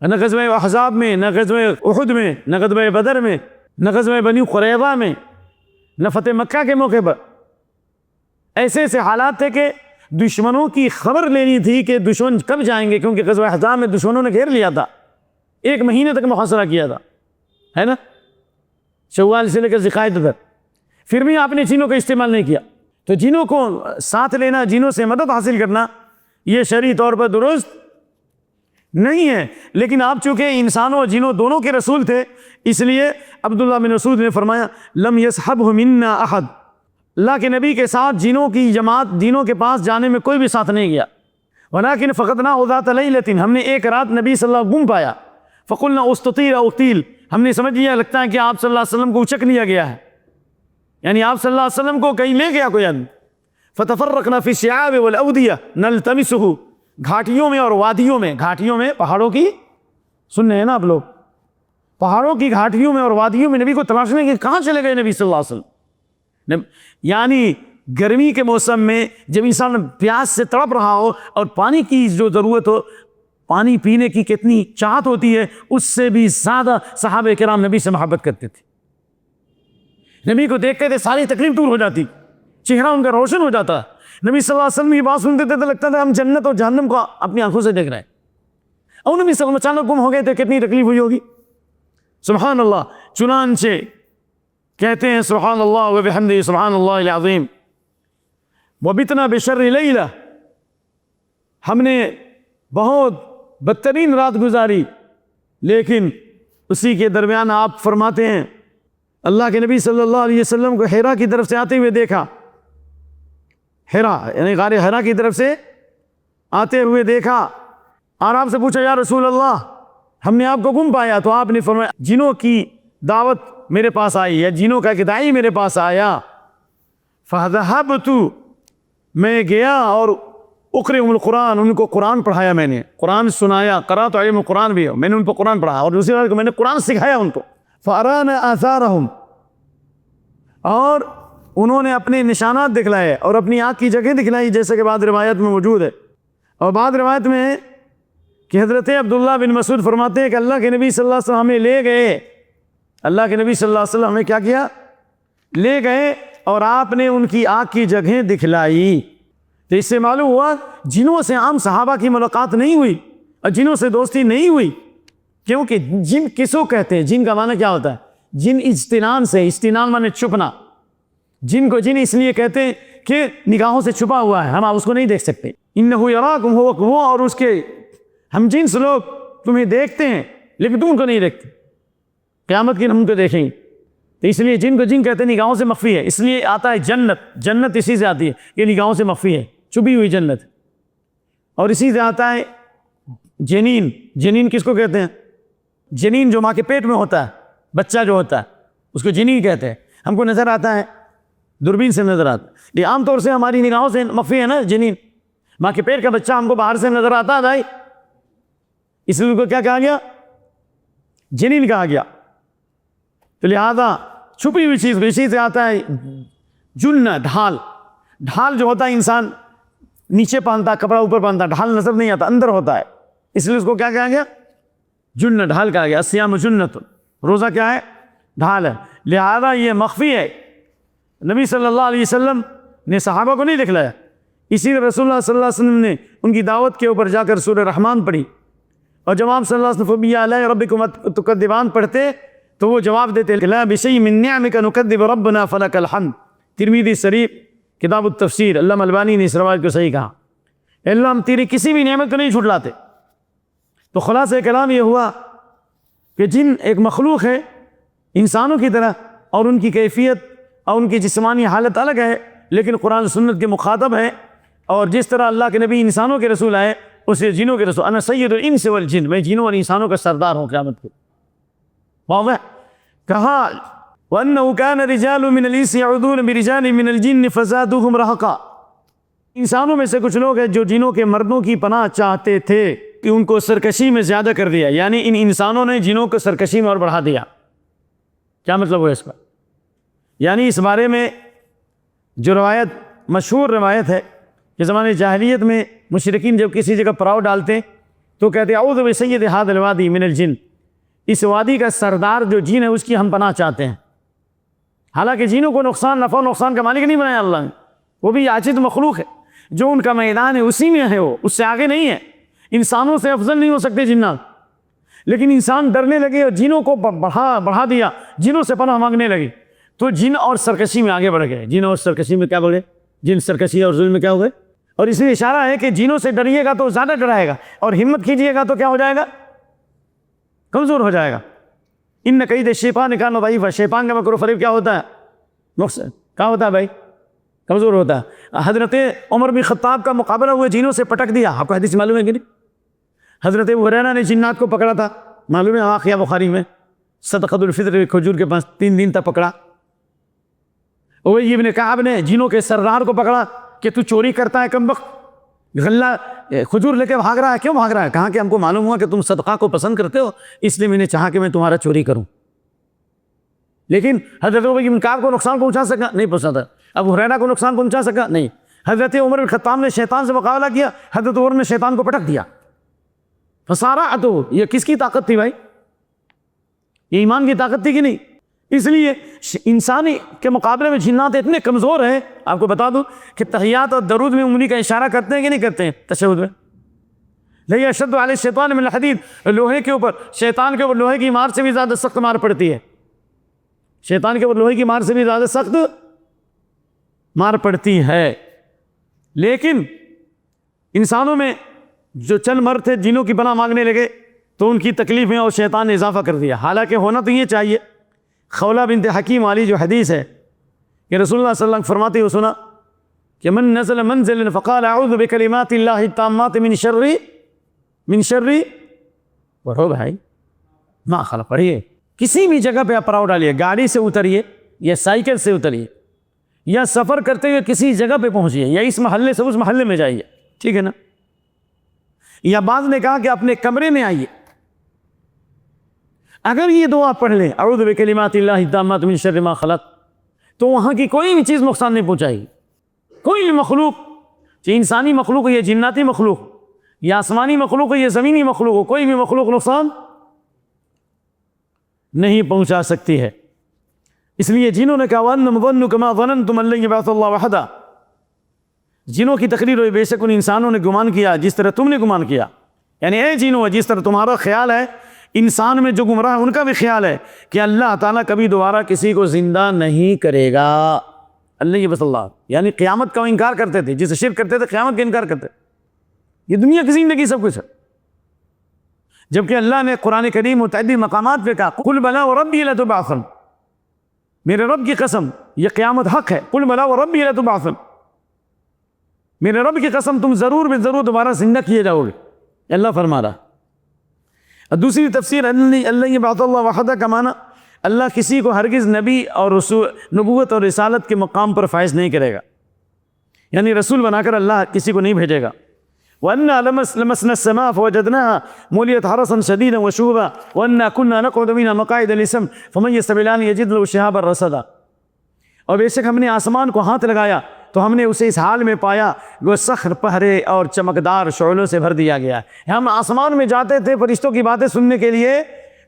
نہ غزوہ احزاب میں، نہ غزوہ احد میں، نہ غزوہ بدر میں، نہ غزوہ بنی قریظہ میں، نہ فتح مکہ کے موقع پر۔ ایسے ایسے حالات تھے کہ دشمنوں کی خبر لینی تھی کہ دشمن کب جائیں گے، کیونکہ غزوہ احزاب میں دشمنوں نے گھیر لیا تھا، 1 مہینے تک محاصرہ کیا تھا، ہے نا، شوال سے لے کر ذوالقعدہ تک، پھر بھی آپ نے جنوں کا استعمال نہیں کیا۔ تو جنوں کو ساتھ لینا، جنوں سے مدد حاصل کرنا، یہ شرعی طور پر درست نہیں ہے۔ لیکن آپ چونکہ انسانوں اور جنوں دونوں کے رسول تھے، اس لیے عبداللہ بن مسعود نے فرمایا لم یصحبہ منا احد، اللہ کے نبی کے ساتھ جنوں کی جماعت، جنوں کے پاس جانے میں کوئی بھی ساتھ نہیں گیا۔ ولکن فقدناہ ذات لیلۃ، ہم نے ایک رات نبی صلی اللہ علیہ وسلم گم پایا، فقلنا استطیل او اغتیل، ہم نے سمجھ لیا لگتا ہے کہ آپ صلی اللہ علیہ وسلم کو اچک لیا گیا ہے، یعنی آپ صلی اللہ علیہ وسلم کو کہیں لے گیا کوئی آدمی۔ فتفرقنا فی الشعاب والاودیہ نلتمسہ، گھاٹیوں میں اور وادیوں میں، گھاٹیوں میں پہاڑوں کی، سن رہے ہیں نا آپ لوگ، پہاڑوں کی گھاٹیوں میں اور وادیوں میں نبی کو تلاشنے کے کہاں چلے گئے نبی صلی اللہ علیہ وسلم؟ یعنی گرمی کے موسم میں جب انسان پیاس سے تڑپ رہا ہو اور پانی کی جو ضرورت ہو، پانی پینے کی کتنی چاہت ہوتی ہے، اس سے بھی زیادہ صحابہ کرام نبی سے محبت کرتے تھے۔ نبی کو دیکھتے تھے ساری تکلیف دور ہو جاتی، چہرہ ان کا روشن ہو جاتا۔ نبی صلی اللہ علیہ وسلم کی بات سنتے تھے تو لگتا تھا ہم جنت اور جہنم کو اپنی آنکھوں سے دیکھ رہے ہیں۔ اور نبی صلی اللہ علیہ وسلم اچانک گم ہو گئے تھے، کتنی تکلیف ہوئی ہوگی، سبحان اللہ۔ چنانچہ کہتے ہیں سبحان اللہ وبحمدہ سبحان اللہ العظیم، وبتنا بشر لیلہ، ہم نے بہت بدترین رات گزاری، لیکن اسی کے درمیان آپ فرماتے ہیں اللہ کے نبی صلی اللہ علیہ وسلم کو حرا کی طرف سے آتے ہوئے دیکھا، حرا یعنی غار حرا کی طرف سے آتے ہوئے دیکھا، اور آپ سے پوچھا یا رسول اللہ ہم نے آپ کو گم پایا، تو آپ نے فرمایا جنوں کی دعوت میرے پاس آئی، یا جنوں کا ایک داعی میرے پاس آیا، فذهبت، میں گیا اور اقرئهم القرآن، ان کو قرآن پڑھایا، میں نے قرآن سنایا، قرأت علیہم القرآن بھی، میں نے ان کو قرآن پڑھایا، اور دوسری بات میں نے قرآن سکھایا ان کو. فأرانا آثارهم، اور انہوں نے اپنے نشانات دکھلائے اور اپنی آنکھ کی جگہ دکھلائی، جیسے کہ بعض روایت میں موجود ہے. اور بعض روایت میں ہے کہ حضرت عبداللہ بن مسعود فرماتے ہیں کہ اللہ کے نبی صلی اللہ علیہ وسلم ہمیں لے گئے، اللہ کے نبی صلی اللہ علیہ وسلم ہمیں کیا کیا، لے گئے، اور آپ نے ان کی آنکھ کی جگہیں دکھلائی. تو اس سے معلوم ہوا جنوں سے عام صحابہ کی ملاقات نہیں ہوئی اور جنوں سے دوستی نہیں ہوئی، کیونکہ جن کسو کہتے ہیں؟ جن کا معنی کیا ہوتا ہے؟ جن اجتنان سے، اجتنان معنی چھپنا. جن کو جن اس لیے کہتے ہیں کہ نگاہوں سے چھپا ہوا ہے، ہم آپ اس کو نہیں دیکھ سکتے. انہ یراکم، وہ اور اس کے ہم جنس لوگ تمہیں دیکھتے ہیں لیکن تم ان کو نہیں دیکھتے، قیامت کی ہم کو دیکھیں گے. تو اس لیے جن کو جن کہتے ہیں نگاہوں سے مخفی ہے. اس لیے آتا ہے جنت، جنت اسی سے آتی ہے، یہ نگاہوں سے مخفی ہے، چھپی ہوئی جنت. اور اسی سے آتا ہے جنین. جنین کس کو کہتے ہیں؟ جنین جو ماں کے پیٹ میں ہوتا ہے، بچہ جو ہوتا ہے اس کو جنین کہتے ہیں. ہم کو نظر آتا ہے، دوربین سے نظر آتا ہے، یہ عام طور سے ہماری نگاہوں سے مخفی ہے نا. جنین ماں کے پیٹ کا بچہ ہم کو باہر سے نظر آتا ہے بھائی، اس لیے ان کو کیا کہا گیا؟ جنین کہا گیا. تو لہذا چھپی ہوئی چیز. اسی سے آتا ہے جن، ڈھال. ڈھال جو ہوتا ہے انسان نیچے پہنتا ہے، کپڑا اوپر پہنتا ہے، ڈھال نظر نہیں آتا، اندر ہوتا ہے، اس لیے اس کو کیا کہا گیا؟ جن، ڈھال کہا گیا. الصیام جنۃ، روزہ کیا ہے؟ ڈھال ہے. لہذا یہ مخفی ہے. نبی صلی اللہ علیہ وسلم نے صحابہ کو نہیں دکھلایا. اسی لیے رسول اللہ صلی اللہ علیہ وسلم نے ان کی دعوت کے اوپر جا کر سورہ رحمان پڑھی، اور جب آپ صلی اللہ علیہ وسلم فَبِأَيِّ آلَاءِ رَبِّكُمَا تُكَذِّبَانِ پڑھتے تو وہ جواب دیتے لَا بِشَيْءٍ مِّن نِّعَمِكَ نُكَذِّبُ رَبَّنَا فَلَكَ الْحَمْدُ. ترمذی شریف کتاب التفسیر، علامہ البانی نے اس روایت کو صحیح کہا. اللہ ہم تیری کسی بھی نعمت کو نہیں جھٹلاتے. تو خلاصہ کلام یہ ہوا کہ جن ایک مخلوق ہے انسانوں کی طرح، اور ان کی کیفیت اور ان کی جسمانی حالت الگ ہے، لیکن قرآن سنت کے مخاطب ہے. اور جس طرح اللہ کے نبی انسانوں کے رسول آئے، اسے جنوں کے رسول، انا سید الانس والجن، میں جنوں اور انسانوں کا سردار ہوں قیامت کو. واضح کہا وَأَنَّهُ كَانَ رِجَالٌ مِّنَ الْإِنسِ يَعُوذُونَ بِرِجَالٍ مِّنَ الْجِنِّ فَزَادُوهُمْ رَهَقًا. انسانوں میں سے کچھ لوگ ہیں جو جنوں کے مردوں کی پناہ چاہتے تھے کہ ان کو سرکشی میں زیادہ کر دیا، یعنی ان انسانوں نے جنوں کو سرکشی میں اور بڑھا دیا. کیا مطلب ہوا اس کا؟ یعنی اس بارے میں جو روایت، مشہور روایت ہے کہ زمانے جاہلیت میں مشرکین جب کسی جگہ پڑاؤ ڈالتے تو کہتے اعوذ بسید ھذا الوادی من الجن، اس وادی کا سردار جو جن ہے اس کی ہم پناہ چاہتے ہیں. حالانکہ جنوں کو نقصان، نفع و نقصان کا مالک نہیں بنایا اللہ نے، وہ بھی عاجز مخلوق ہے، جو ان کا میدان ہے اسی میں ہے، وہ اس سے آگے نہیں ہے. انسانوں سے افضل نہیں ہو سکتے جنات، لیکن انسان ڈرنے لگے اور جنوں کو بڑھا دیا، جنوں سے پناہ مانگنے لگے تو جن اور سرکشی میں آگے بڑھ گئے. جن اور سرکشی میں کیا بڑھ گئے؟ جن سرکشی اور ظلم میں کیا ہو گئے؟ اور اس لیے اشارہ ہے کہ جنوں سے ڈریے گا تو زیادہ ڈرائے گا، اور ہمت کیجیے گا تو کیا ہو جائے گا؟ کمزور ہو جائے گا. ان کید الشیطان کان ضعیفا، شیطان کا مکر و فریب کیا ہوتا ہے؟ نقصان کیا ہوتا ہے بھائی؟ کمزور ہوتا ہے. حضرت عمر بن خطاب کا مقابلہ ہوئے جنوں سے پٹک دیا، آپ کو حدیث معلوم ہے کہ نہیں؟ حضرت ابو ہریرہ نے جنات کو پکڑا تھا، معلوم ہے واقعہ بخاری میں، صدقۃ الفطر کھجور کے پاس 3 دن تک پکڑا. ابی بن کعب نے جنوں کے سردار کو پکڑا کہ تو چوری کرتا ہے کمبخت، غلہ کھجور لے کے بھاگ رہا ہے، کیوں بھاگ رہا ہے؟ کہا کہ ہم کو معلوم ہوا کہ تم صدقہ کو پسند کرتے ہو، اس لیے میں نے چاہا کہ میں تمہارا چوری کروں. لیکن حضرت ابی بن کعب کو نقصان پہنچا سکا؟ نہیں پہنچا تھا. ابو ہریرہ کو نقصان پہنچا سکا؟ نہیں. حضرت عمر بن خطاب نے شیطان سے مقابلہ کیا، حضرت عمر نے شیطان کو پٹک دیا. فصارعته، یہ کس کی طاقت تھی بھائی؟ یہ ایمان کی طاقت تھی کہ نہیں؟ اس لیے انسانی کے مقابلے میں جنات اتنے کمزور ہیں. آپ کو بتا دوں کہ تحیات اور درود میں انگلی کا اشارہ کرتے ہیں کہ نہیں کرتے ہیں تشہد میں؟ لَا يَشَدُّ عَلَى الشَّيْطَانِ مِنَ الْحَدِيدِ، لوہے کے اوپر، شیطان کے اوپر لوہے کی مار سے بھی زیادہ سخت مار پڑتی ہے. شیطان کے اوپر لوہے کی مار سے بھی زیادہ سخت مار پڑتی ہے. لیکن انسانوں میں جو چند مرد تھے جنوں کی پناہ مانگنے لگے تو ان کی تکلیف میں اور شیطان نے اضافہ کر دیا. حالانکہ ہونا تو یہ چاہیے. خولہ بنت حکیم والی جو حدیث ہے کہ رسول اللہ صلی اللہ علیہ وسلم فرماتے ہوئے سنا کہ من نزل منزل فقال اعوذ بکلمات اللہ التامات من شر پڑھو بھائی ما خلق، پڑھیے. کسی بھی جگہ پہ آپ پڑاؤ ڈالیے، گاڑی سے اتریے یا سائیکل سے اتریے یا سفر کرتے ہوئے کسی جگہ پہ پہنچیے، یا اس محلے سے اس محلے میں جائیے، ٹھیک ہے نا؟ یا بعض نے کہا کہ اپنے کمرے میں آئیے، اگر یہ دعا پڑھ لیں اعوذ بکلمات اللہ التامات من شر ما خلق، تو وہاں کی کوئی بھی چیز نقصان نہیں پہنچائے گی. کوئی بھی مخلوق، چاہے انسانی مخلوق ہو یا جناتی مخلوق ہو یا آسمانی مخلوق ہو یا زمینی مخلوق ہو، کوئی بھی مخلوق نقصان نہیں پہنچا سکتی ہے. اس لیے جنہوں نے کہا وَأَنَّمْ ظَنُّ كَمَا ظَنَنْتُمْ أَن لَّن يَبْعَثَ اللَّهُ أَحَدًا، جنوں کی تقریر ہوئی بے شک ان انسانوں نے گمان کیا جس طرح تم نے گمان کیا، یعنی اے جنوں جس طرح تمہارا خیال ہے، انسان میں جو گمراہ ان کا بھی خیال ہے کہ اللہ تعالیٰ کبھی دوبارہ کسی کو زندہ نہیں کرے گا. اللہ یہ بس اللہ، یعنی قیامت کا وہ انکار کرتے تھے، جسے شرک کرتے تھے قیامت کا انکار کرتے تھے. یہ دنیا کی زندگی سب کچھ ہے، جبکہ اللہ نے قرآن کریم متعدد مقامات پہ کہا قل بلا وربی لتبعثن، میرے رب کی قسم یہ قیامت حق ہے، قل بلا وربی لتبعثن، میرے رب کی قسم تم ضرور بے ضرور دوبارہ زندہ کیے جاؤ گے، اللہ فرما رہا. دوسری تفسیر اللہ یبعث اللہ وحدہ کا معنی اللہ کسی کو ہرگز نبی اور رسول، نبوت اور رسالت کے مقام پر فائز نہیں کرے گا، یعنی رسول بنا کر اللہ کسی کو نہیں بھیجے گا. وَأَنَّا لَمَسْنَا السَّمَاءَ فَوَجَدْنَاهَا مُلِيَتْ حَرَسًا شَدِيدًا وَشُهُبًا وَأَنَّا كُنَّا نَقْعُدُ مِنْهَا مَقَاعِدَ لِلسَّمْعِ فَمَن يَسْتَمِعِ الْآنَ يَجِدْ لَهُ شِهَابًا رَصَدًا. اور بے شک ہم نے آسمان کو ہاتھ لگایا تو ہم نے اسے اس حال میں پایا وہ سخر پہرے اور چمکدار شعلوں سے بھر دیا گیا ہے. ہم آسمان میں جاتے تھے فرشتوں کی باتیں سننے کے لیے،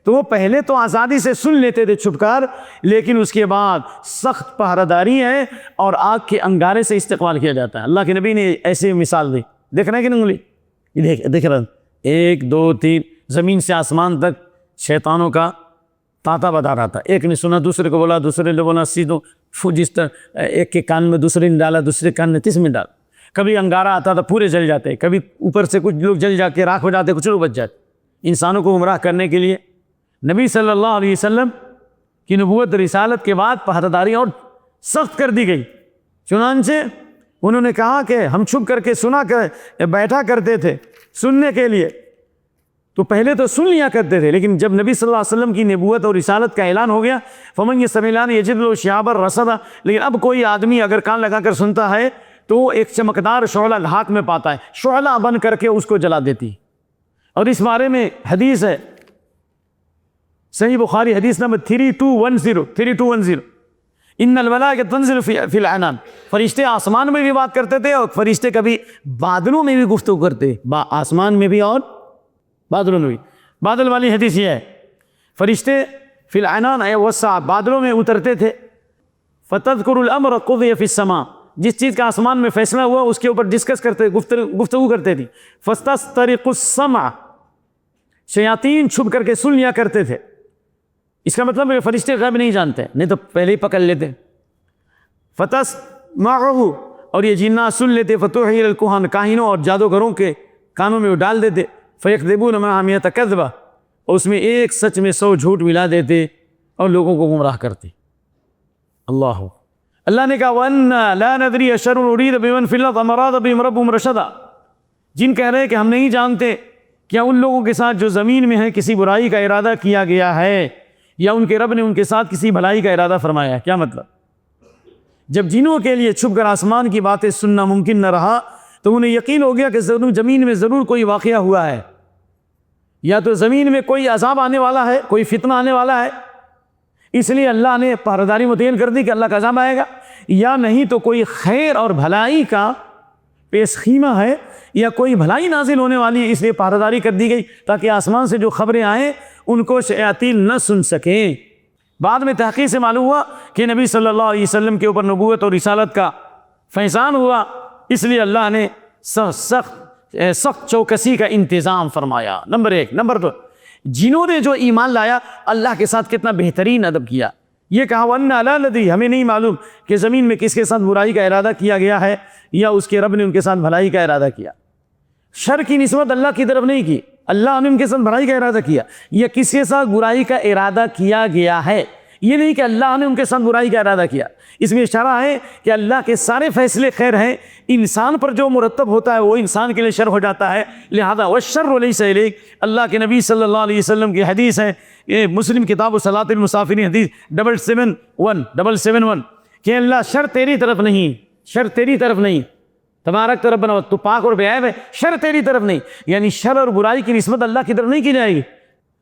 تو وہ پہلے تو آزادی سے سن لیتے تھے چھپ کر، لیکن اس کے بعد سخت پہرہ داری ہے اور آگ کے انگارے سے استقبال کیا جاتا ہے. اللہ کے نبی نے ایسی مثال دی، دیکھ رہے ہیں کہ نہیں انگلی؟ دیکھ رہے ہیں 1 2 3 زمین سے آسمان تک شیطانوں کا تاتا بتا رہا تھا. ایک نے سنا، دوسرے کو بولا، دوسرے نے بولا، سیدھو جس طرح ایک کے کان میں دوسرے نے ڈالا، دوسرے کان میں تیسرے میں ڈالا. کبھی انگارہ آتا تھا پورے جل جاتے، کبھی اوپر سے کچھ لوگ جل جا کے راکھ ہو جاتے، کچھ لوگ بچ جاتے. انسانوں کو گمراہ کرنے کے لیے نبی صلی اللہ علیہ وسلم کی نبوت رسالت کے بعد پہرہ داری اور سخت کر دی گئی. چنانچہ انہوں نے کہا کہ ہم چھپ کر کے سنا کر بیٹھا کرتے تھے سننے کے لیے، تو پہلے تو سن لیا کرتے تھے، لیکن جب نبی صلی اللہ علیہ وسلم کی نبوت اور رسالت کا اعلان ہو گیا فمن يستمع الآن يجد له شهابا رصدا، لیکن اب کوئی آدمی اگر کان لگا کر سنتا ہے تو ایک چمکدار شعلہ ہاتھ میں پاتا ہے، شعلہ بن کر کے اس کو جلا دیتی. اور اس بارے میں حدیث ہے صحیح بخاری حدیث نمبر 3210 ان الملائکۃ تنزل فی العنان، فرشتے آسمان میں بھی بات کرتے تھے اور فرشتے کبھی بادلوں میں بھی گفتگو کرتے، آسمان میں بھی اور بادلوں میں بھی. بادل والی حدیث یہ ہے فرشتے فی العنان اے وسع بادلوں میں اترتے تھے، فتذکر الامر قضی فی السماء، جس چیز کا آسمان میں فیصلہ ہوا اس کے اوپر ڈسکس کرتے، گفتگو کرتے تھی. فاستسترق السمع، شیاطین چھپ کر کے سن لیا کرتے تھے. اس کا مطلب ہے فرشتے غیب نہیں جانتے، نہیں تو پہلے ہی پکڑ لیتے. فتسمعه، اور یہ جنات سن لیتے. فتوحی الکہان، کاہنوں اور جادوگروں کے کانوں میں وہ ڈال دیتے. فیکذبون معها مئة کذبہ، اور اس میں ایک سچ میں 100 جھوٹ ملا دیتے اور لوگوں کو گمراہ کرتے. اللہ نے کہا وَأَنَّا لَا نَدْرِي أَشَرٌ أُرِيدَ بِمَنْ فِي الْأَرْضِ أَمْ أَرَادَ بِهِمْ رَبُّهُمْ رَشَدًا، جن کہہ رہے کہ ہم نہیں جانتے کیا ان لوگوں کے ساتھ جو زمین میں ہیں کسی برائی کا ارادہ کیا گیا ہے یا ان کے رب نے ان کے ساتھ کسی بھلائی کا ارادہ فرمایا ہے. کیا مطلب؟ جب جنوں کے لیے چھپ کر آسمان کی باتیں سننا ممکن نہ رہا تو انہیں یقین ہو گیا کہ زمین میں ضرور کوئی واقعہ ہوا ہے، یا تو زمین میں کوئی عذاب آنے والا ہے، کوئی فتنہ آنے والا ہے، اس لیے اللہ نے پہرہ داری متعین کر دی کہ اللہ کا عذاب آئے گا، یا نہیں تو کوئی خیر اور بھلائی کا پیش خیمہ ہے یا کوئی بھلائی نازل ہونے والی ہے، اس لیے پہرہ داری کر دی گئی تاکہ آسمان سے جو خبریں آئیں ان کو شیاطین نہ سن سکیں. بعد میں تحقیق سے معلوم ہوا کہ نبی صلی اللہ علیہ وسلم کے اوپر نبوت اور رسالت کا فیضان ہوا، اس لیے اللہ نے سخت چوکسی کا انتظام فرمایا. نمبر 1. نمبر 2، جنہوں نے جو ایمان لایا اللہ کے ساتھ کتنا بہترین ادب کیا. یہ کہا وَأَنَّا لَا نَدْرِي، ہمیں نہیں معلوم کہ زمین میں کس کے ساتھ برائی کا ارادہ کیا گیا ہے یا اس کے رب نے ان کے ساتھ بھلائی کا ارادہ کیا. شر کی نسبت اللہ کی طرف نہیں کی، اللہ نے ان کے ساتھ بھلائی کا ارادہ کیا، یا کس کے ساتھ برائی کا ارادہ کیا گیا ہے، یہ نہیں کہ اللہ نے ان کے ساتھ برائی کا ارادہ کیا. اس میں اشارہ ہے کہ اللہ کے سارے فیصلے خیر ہیں، انسان پر جو مرتب ہوتا ہے وہ انسان کے لیے شر ہو جاتا ہے. لہذا وَالشَّرُّ لَيْسَ إِلَيْكَ، اللہ کے نبی صلی اللہ علیہ وسلم کی حدیث ہے، یہ مسلم کتاب صلاۃ المسافرین حدیث 771 کہ اللہ شر تیری طرف نہیں، شر تیری طرف نہیں، تبارک ربنا تو پاک اور بے عیب ہے، شر تیری طرف نہیں، یعنی شر اور برائی کی نسبت اللہ کی طرف نہیں کی جائے گی۔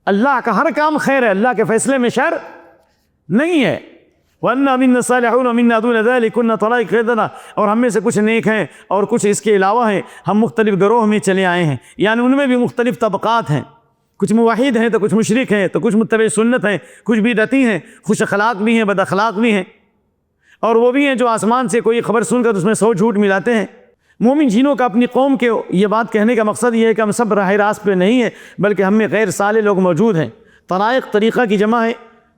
اللہ کا ہر کام خیر ہے، اللہ کے فیصلے میں شر نہیں ہے۔ وَأَنَّا مِنَّا الصَّالِحُونَ وَمِنَّا دُونَ ذَلِكَ كُنَّا طَرَائِقَ قِدَدًا، اور ہم میں سے کچھ نیک ہیں اور کچھ اس کے علاوہ ہیں، ہم مختلف گروہ میں چلے آئے ہیں، یعنی ان میں بھی مختلف طبقات ہیں، کچھ موحد ہیں تو کچھ مشرک ہیں تو کچھ متبع سنت ہیں، کچھ بدعتی ہیں، خوش اخلاق بھی ہیں، بد اخلاق بھی ہیں، اور وہ بھی ہیں جو آسمان سے کوئی خبر سن کر اس میں 100 جھوٹ ملاتے ہیں۔ مومن جنوں کا اپنی قوم کے یہ بات کہنے کا مقصد یہ ہے کہ ہم سب راہ راست پہ نہیں ہیں، بلکہ ہم میں غیر صالح لوگ موجود ہیں۔ طرائق طریقہ کی جمع ہے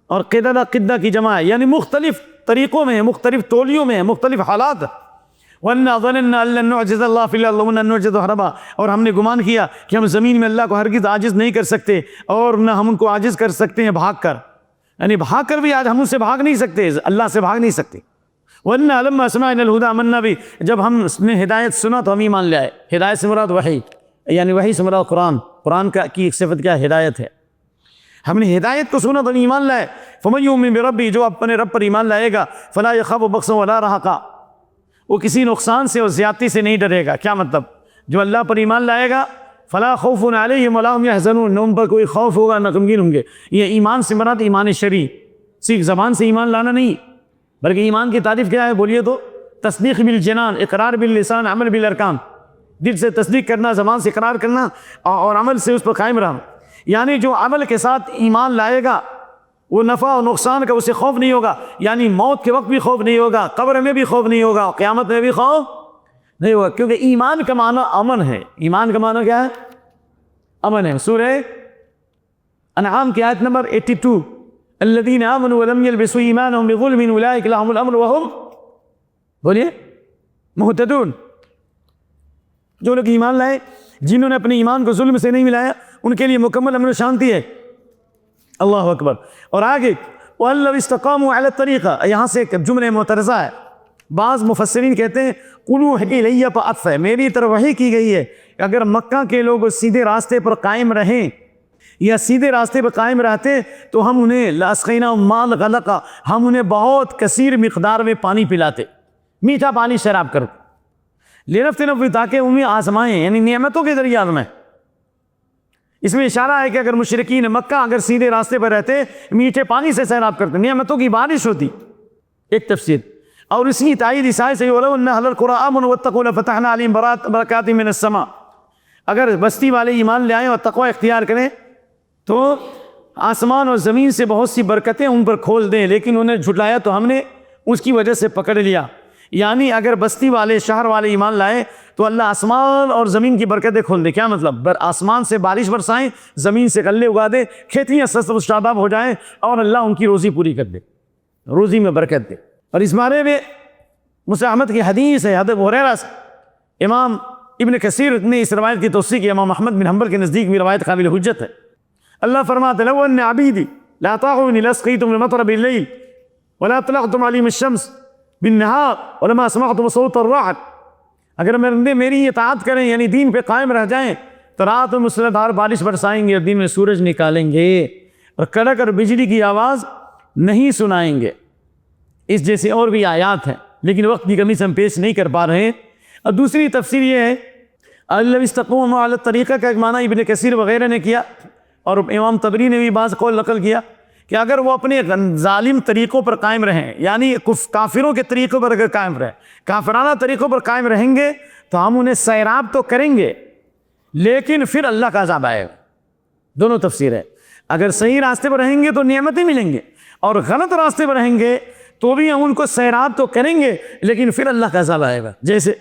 اور قدہ قدہ کی جمع ہے، یعنی مختلف طریقوں میں ہیں، مختلف ٹولیوں میں ہیں، مختلف حالات۔ وَأَنَّا ظَنَنَّا أَن لَّن نُعْجِزَ اللَّهَ فِي الْأَرْضِ وَلَن نُعْجِزَهُ هَرَبًا، اور ہم نے گمان کیا کہ ہم زمین میں اللہ کو ہرگز عاجز نہیں کر سکتے اور نہ ہم ان کو عاجز کر سکتے ہیں بھاگ کر، یعنی بھاگ کر بھی آج ہم ان سے بھاگ نہیں سکتے، اللہ سے بھاگ نہیں سکتے۔ وَأَنَّا لَمَّا سَمِعْنَا الْهُدَىٰ آمَنَّا بِهِ، جب ہم نے ہدایت سنا تو ہم ایمان لے آئے۔ ہدایت سے مراد وحی، یعنی وحی سے مراد قرآن، قرآن کی ایک صفت کیا ہدایت ہے، ہم نے ہدایت کو سنا تو ایمان لائے۔ فَمَن يُؤْمِن بِرَبِّهِ، جو اپنے رب پر ایمان لائے گا، فَلَا يَخَافُ بَخْسًا وَلَا رَهَقًا، وہ کسی نقصان سے اور زیادتی سے نہیں ڈرے گا۔ کیا مطلب؟ جو اللہ پر ایمان لائے گا فَلَا خَوْفٌ عَلَيْهِمْ وَلَا هُمْ يَحْزَنُونَ، نہ ان پر کوئی خوف ہوگا نہ غمگین ہوں گے۔ یہ ایمان سے مراد ایمان شرعی، صرف زبان سے ایمان لانا نہیں، بلکہ ایمان کی تعریف کیا ہے بولیے تو؟ تصدیق بالجنان، اقرار باللسان، عمل بالارکان، دل سے تصدیق کرنا، زبان سے اقرار کرنا اور عمل سے اس پر قائم رہنا۔ یعنی جو عمل کے ساتھ ایمان لائے گا وہ نفع و نقصان کا اسے خوف نہیں ہوگا، یعنی موت کے وقت بھی خوف نہیں ہوگا، قبر میں بھی خوف نہیں ہوگا، قیامت میں بھی خوف نہیں ہوگا، کیونکہ ایمان کا معنی امن ہے۔ ایمان کا معنی کیا ہے؟ امن ہے۔ سورہ انعام کی آیت نمبر 82، الذین آمنوا ولم یلبسوا ایمانهم بظلم اولئک لهم الامن وهم، بولیے، مہتدون۔ جو لوگ ایمان لائے، جنہوں نے اپنے ایمان کو ظلم سے نہیں ملایا، ان کے لیے مکمل امن و شانتی ہے۔ اللہ اکبر۔ اور آگے وَأَن لَّوْ اسْتَقَامُوا عَلَى الطَّرِيقَةِ، یہاں سے ایک جملہ معترضہ ہے۔ بعض مفسرین کہتے ہیں قُلُوا إِلَيَّ فَأَطْفَ، میری طرف وحی کی گئی ہے کہ اگر مکہ کے لوگ سیدھے راستے پر قائم رہیں یا سیدھے راستے پر قائم رہتے تو ہم انہیں لَأَسْقَيْنَاهُم مَّاءً غَدَقًا، ہم انہیں بہت کثیر مقدار میں پانی پلاتے، میٹھا پانی شراب کرتے، لِنَفْتِنَهُمْ، تاکہ انہیں آزمائیں، یعنی نعمتوں کے ذریعے آزمائیں۔ اس میں اشارہ ہے کہ اگر مشرکین مکہ اگر سیدھے راستے پر رہتے، میٹھے پانی سے سیراب کرتے، نعمتوں کی بارش ہوتی، ایک تفسیر۔ اور اس کی تائید اس آیت سے وَلَوْ أَنَّ أَهْلَ الْقُرَىٰ آمَنُوا وَاتَّقُوا لَفَتَحْنَا عَلَيْهِمْ بَرَكَاتٍ مِّنَ السَّمَاءِ، اگر بستی والے ایمان لے آئیں اور تقوی اختیار کریں تو آسمان اور زمین سے بہت سی برکتیں ان پر کھول دیں، لیکن انہیں جھٹلایا تو ہم نے اس کی وجہ سے پکڑ لیا۔ یعنی اگر بستی والے، شہر والے ایمان لائے تو اللہ آسمان اور زمین کی برکتیں کھول دے۔ کیا مطلب؟ آسمان سے بارش برسائیں، زمین سے غلے اگا دے، کھیتیاں سبز و شاداب ہو جائیں اور اللہ ان کی روزی پوری کر دے، روزی میں برکت دے۔ اور اس بارے میں مسلم احمد کی حدیث ہے حضرت ابو ہریرہ سے، امام ابن کثیر نے اس روایت کی توثیق کی، امام احمد بن حنبل کے نزدیک بھی روایت قابل حجت ہے۔ اللہ فرماتے لو ان عبیدی لا طاعونی لاسقیتم المطر باللیل ولا طلعتم علیم الشمس بالنہار ولما سمعتم صوت الرعد، اگر میری اطاعت کریں یعنی دین پہ قائم رہ جائیں تو رات میں مسلسل بارش برسائیں گے اور دن میں سورج نکالیں گے اور کڑک اور بجلی کی آواز نہیں سنائیں گے۔ اس جیسے اور بھی آیات ہیں، لیکن وقت کی کمی سے ہم پیش نہیں کر پا رہے ہیں۔ اور دوسری تفسیر یہ ہے لَوْ اسْتَقَامُوا عَلَى الطَّرِيقَةِ کا ایک معنی ابن کثیر وغیرہ نے کیا اور امام طبری نے بھی بعض قول نقل کیا کہ اگر وہ اپنے ظالم طریقوں پر قائم رہیں، یعنی کافروں کے طریقوں پر اگر قائم رہیں، کافرانہ طریقوں پر قائم رہیں گے تو ہم انہیں سیراب تو کریں گے لیکن پھر اللہ کا عذاب آئے گا۔ دونوں تفسیر ہے، اگر صحیح راستے پر رہیں گے تو نعمتیں ملیں گے اور غلط راستے پر رہیں گے تو بھی ہم ان کو سیراب تو کریں گے لیکن پھر اللہ کا عذاب آئے گا۔ جیسے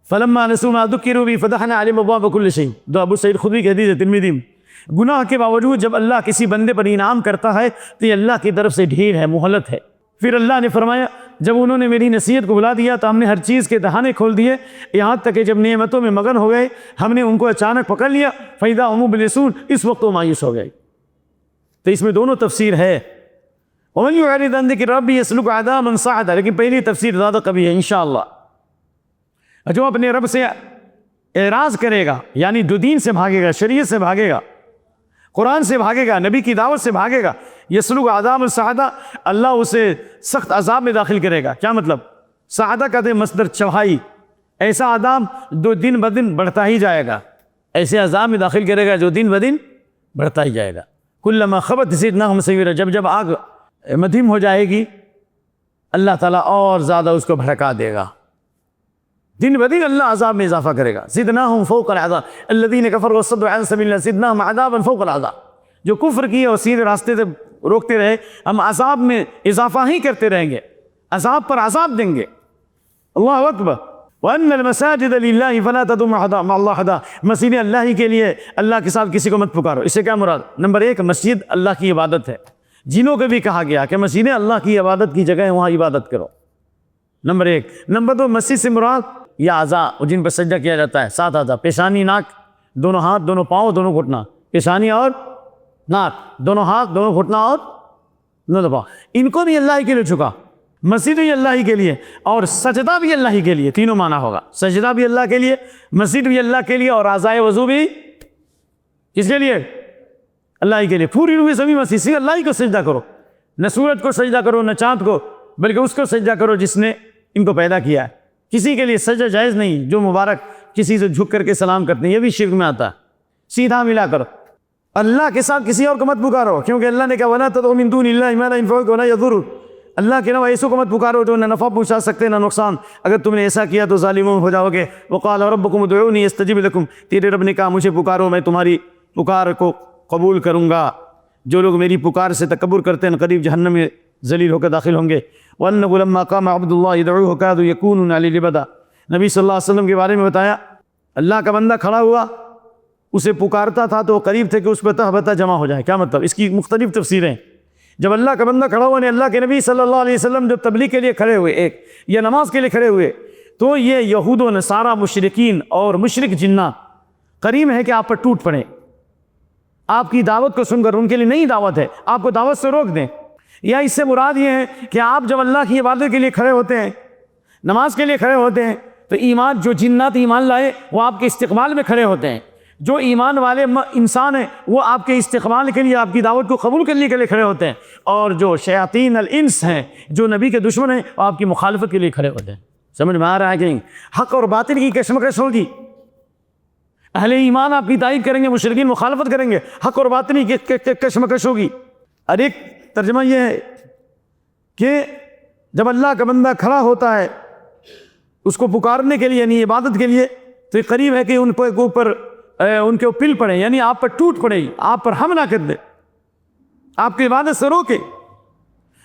فَلَمَّا نَسُوا مَا ذُكِّرُوا بِهِ فَتَحْنَا عَلَيْهِمْ أَبْوَابَ كُلِّ شَيْءٍ، جو ابو سعید خدری کی حدیث ہے ترمذی میں۔ گناہ کے باوجود جب اللہ کسی بندے پر انعام کرتا ہے تو یہ اللہ کی طرف سے ڈھیر ہے، مہلت ہے۔ پھر اللہ نے فرمایا جب انہوں نے میری نصیحت کو بھلا دیا تو ہم نے ہر چیز کے دہانے کھول دیے، یہاں تک کہ جب نعمتوں میں مگن ہو گئے ہم نے ان کو اچانک پکڑ لیا، فَإِذَا هُمْ مُبْلِسُونَ، اس وقت وہ مایوس ہو گئے۔ تو اس میں دونوں تفسیر ہے۔ وَمَن يُعْرِضْ عَن ذِكْرِ رَبِّهِ يَسْلُكْهُ عَذَابًا صَعَدًا، لیکن پہلی تفسیر زیادہ قوی ہے انشاءاللہ۔ جو اپنے رب سے اعراض کرے گا یعنی دو دین سے بھاگے گا، شریعت سے بھاگے گا، قرآن سے بھاگے گا، نبی کی دعوت سے بھاگے گا، یسلک عذاب السعادہ، اللہ اسے سخت عذاب میں داخل کرے گا۔ کیا مطلب؟ سعادہ کہتے ہیں مصدر چڑھائی، ایسا عذاب جو دن بدن بڑھتا ہی جائے گا، ایسے عذاب میں داخل کرے گا جو دن بدن بڑھتا ہی جائے گا۔ کلما خبت زدناہم سعیرا، جب جب آگ مدھم ہو جائے گی اللہ تعالیٰ اور زیادہ اس کو بھڑکا دے گا، دن بدن اللہ عذاب میں اضافہ کرے گا۔ زدناہم فوق العذاب الذین کفروا وصدوا عن سبیل اللہ زدناہم عذابا فوق العذاب، جو کفر کیے اور سیدھے راستے سے روکتے رہے، ہم عذاب میں اضافہ ہی کرتے رہیں گے، عذاب پر عذاب دیں گے۔ اللہ اکبر۔ وَأَنَّ الْمَسَاجِدَ لِلَّهِ فَلَا تَدْعُوا مَعَ اللَّهِ أَحَدًا، مسجد اللہ ہی کے لیے، اللہ کے ساتھ کسی کو مت پکارو۔ اس سے کیا مراد؟ نمبر ایک، مسجد اللہ کی عبادت ہے، جنوں کو بھی کہا گیا کہ مسجدیں اللہ کی عبادت کی جگہ ہے، وہاں عبادت کرو، نمبر ایک۔ نمبر دو، مسجد سے مراد یا اعضاء جن پر سجدہ کیا جاتا ہے، 7 اعضاء، پیشانی، ناک، دونوں ہاتھ، دونوں پاؤں، دونوں گھٹنا، پیشانی اور ناک، دونوں ہاتھ، دونوں گھٹنا اور دونوں پاؤں، ان کو بھی اللہ کے لیے جھکا۔ مسجد بھی اللہ ہی کے لیے اور سجدہ بھی اللہ ہی کے لیے، تینوں معنی ہوگا، سجدہ بھی اللہ کے لیے، مسجد بھی اللہ کے لیے، اور اعضائے وضو بھی کس کے لیے؟ اللہ ہی کے لیے۔ پوری روح زمین مسجد سے اللہ ہی کو سجدہ کرو، نہ سورج کو سجدہ کرو نہ چاند کو، بلکہ اس کو سجدہ کرو جس نے ان کو پیدا کیا ہے۔ کسی کے لیے سجدہ جائز نہیں، جو مبارک کسی سے جھک کر کے سلام کرتے ہیں، یہ بھی شرک میں آتا ہے۔ سیدھا ملا کرو، اللہ کے ساتھ کسی اور کو مت پکارو، کیونکہ اللہ نے کہا وَلَا تَدْعُوا مِن دُونِ اللَّهِ مَا لَا يَنفَعُكَ وَلَا يَضُرُّكَ، اللہ کے علاوہ ایسوں کو مت پکارو جو نہ نفع پہنچا سکتے نہ نقصان، اگر تم نے ایسا کیا تو ظالمون ہو جاؤ گے۔ وَقَالَ رَبُّكُمُ ادْعُونِي اسْتَجِبْ لَكُمْ، تیرے رب نے کہا مجھے پکارو میں تمہاری پکار کو قبول کروں گا۔ جو لوگ میری پکار سے تکبر کرتے ہیں قریب جہنم میں ذلیل ہو کر داخل ہوں گے۔ وَأَنَّهُ لَمَّا قَامَ عَبْدُ اللَّهِ يَدْعُوهُ كَادُوا يَكُونُونَ عَلَيْهِ لِبَدًا، نبی صلی اللہ علیہ وسلم کے بارے میں بتایا اللہ کا بندہ کھڑا ہوا، اسے پکارتا تھا تو قریب تھے کہ اس پہ تہ بتہ جمع ہو جائے۔ کیا مطلب؟ اس کی مختلف تفسیریں۔ جب اللہ کا بندہ کھڑا ہوا، اللہ کے نبی صلی اللہ علیہ وسلم جب تبلیغ کے لیے کھڑے ہوئے، ایک یا نماز کے لیے کھڑے ہوئے، تو یہ یہود و نصارہ مشرکین اور مشرک جنات قریب ہے کہ آپ پر ٹوٹ پڑے، آپ کی دعوت کو سن کر، ان کے لیے نئی دعوت ہے، آپ کو دعوت سے روک دیں۔ یا اس سے مراد یہ ہے کہ آپ جب اللہ کی عبادت کے لیے کھڑے ہوتے ہیں، نماز کے لیے کھڑے ہوتے ہیں، تو ایمان، جو جنات ایمان لائے وہ آپ کے استقبال میں کھڑے ہوتے ہیں، جو ایمان والے انسان ہیں وہ آپ کے استقبال کے لیے، آپ کی دعوت کو قبول کرنے کے لیے کھڑے ہوتے ہیں، اور جو شیاطین الانس ہیں، جو نبی کے دشمن ہیں، وہ آپ کی مخالفت کے لیے کھڑے ہوتے ہیں۔ سمجھ میں آ رہا ہے کہ حق اور باطل کی کشمکش ہوگی، اہل ایمان آپ کی تائید کریں گے، مشرکین مخالفت کریں گے، حق اور باطل کی کشمکش ہوگی۔ اور ایک ترجمہ یہ ہے کہ جب اللہ کا بندہ کھڑا ہوتا ہے اس کو پکارنے کے لیے، یعنی عبادت کے لیے، تو یہ قریب ہے کہ ان کے اوپر ان کے پل پڑے، یعنی آپ پر ٹوٹ پڑے، آپ پر حملہ کر دے، آپ کی عبادت سے روکے۔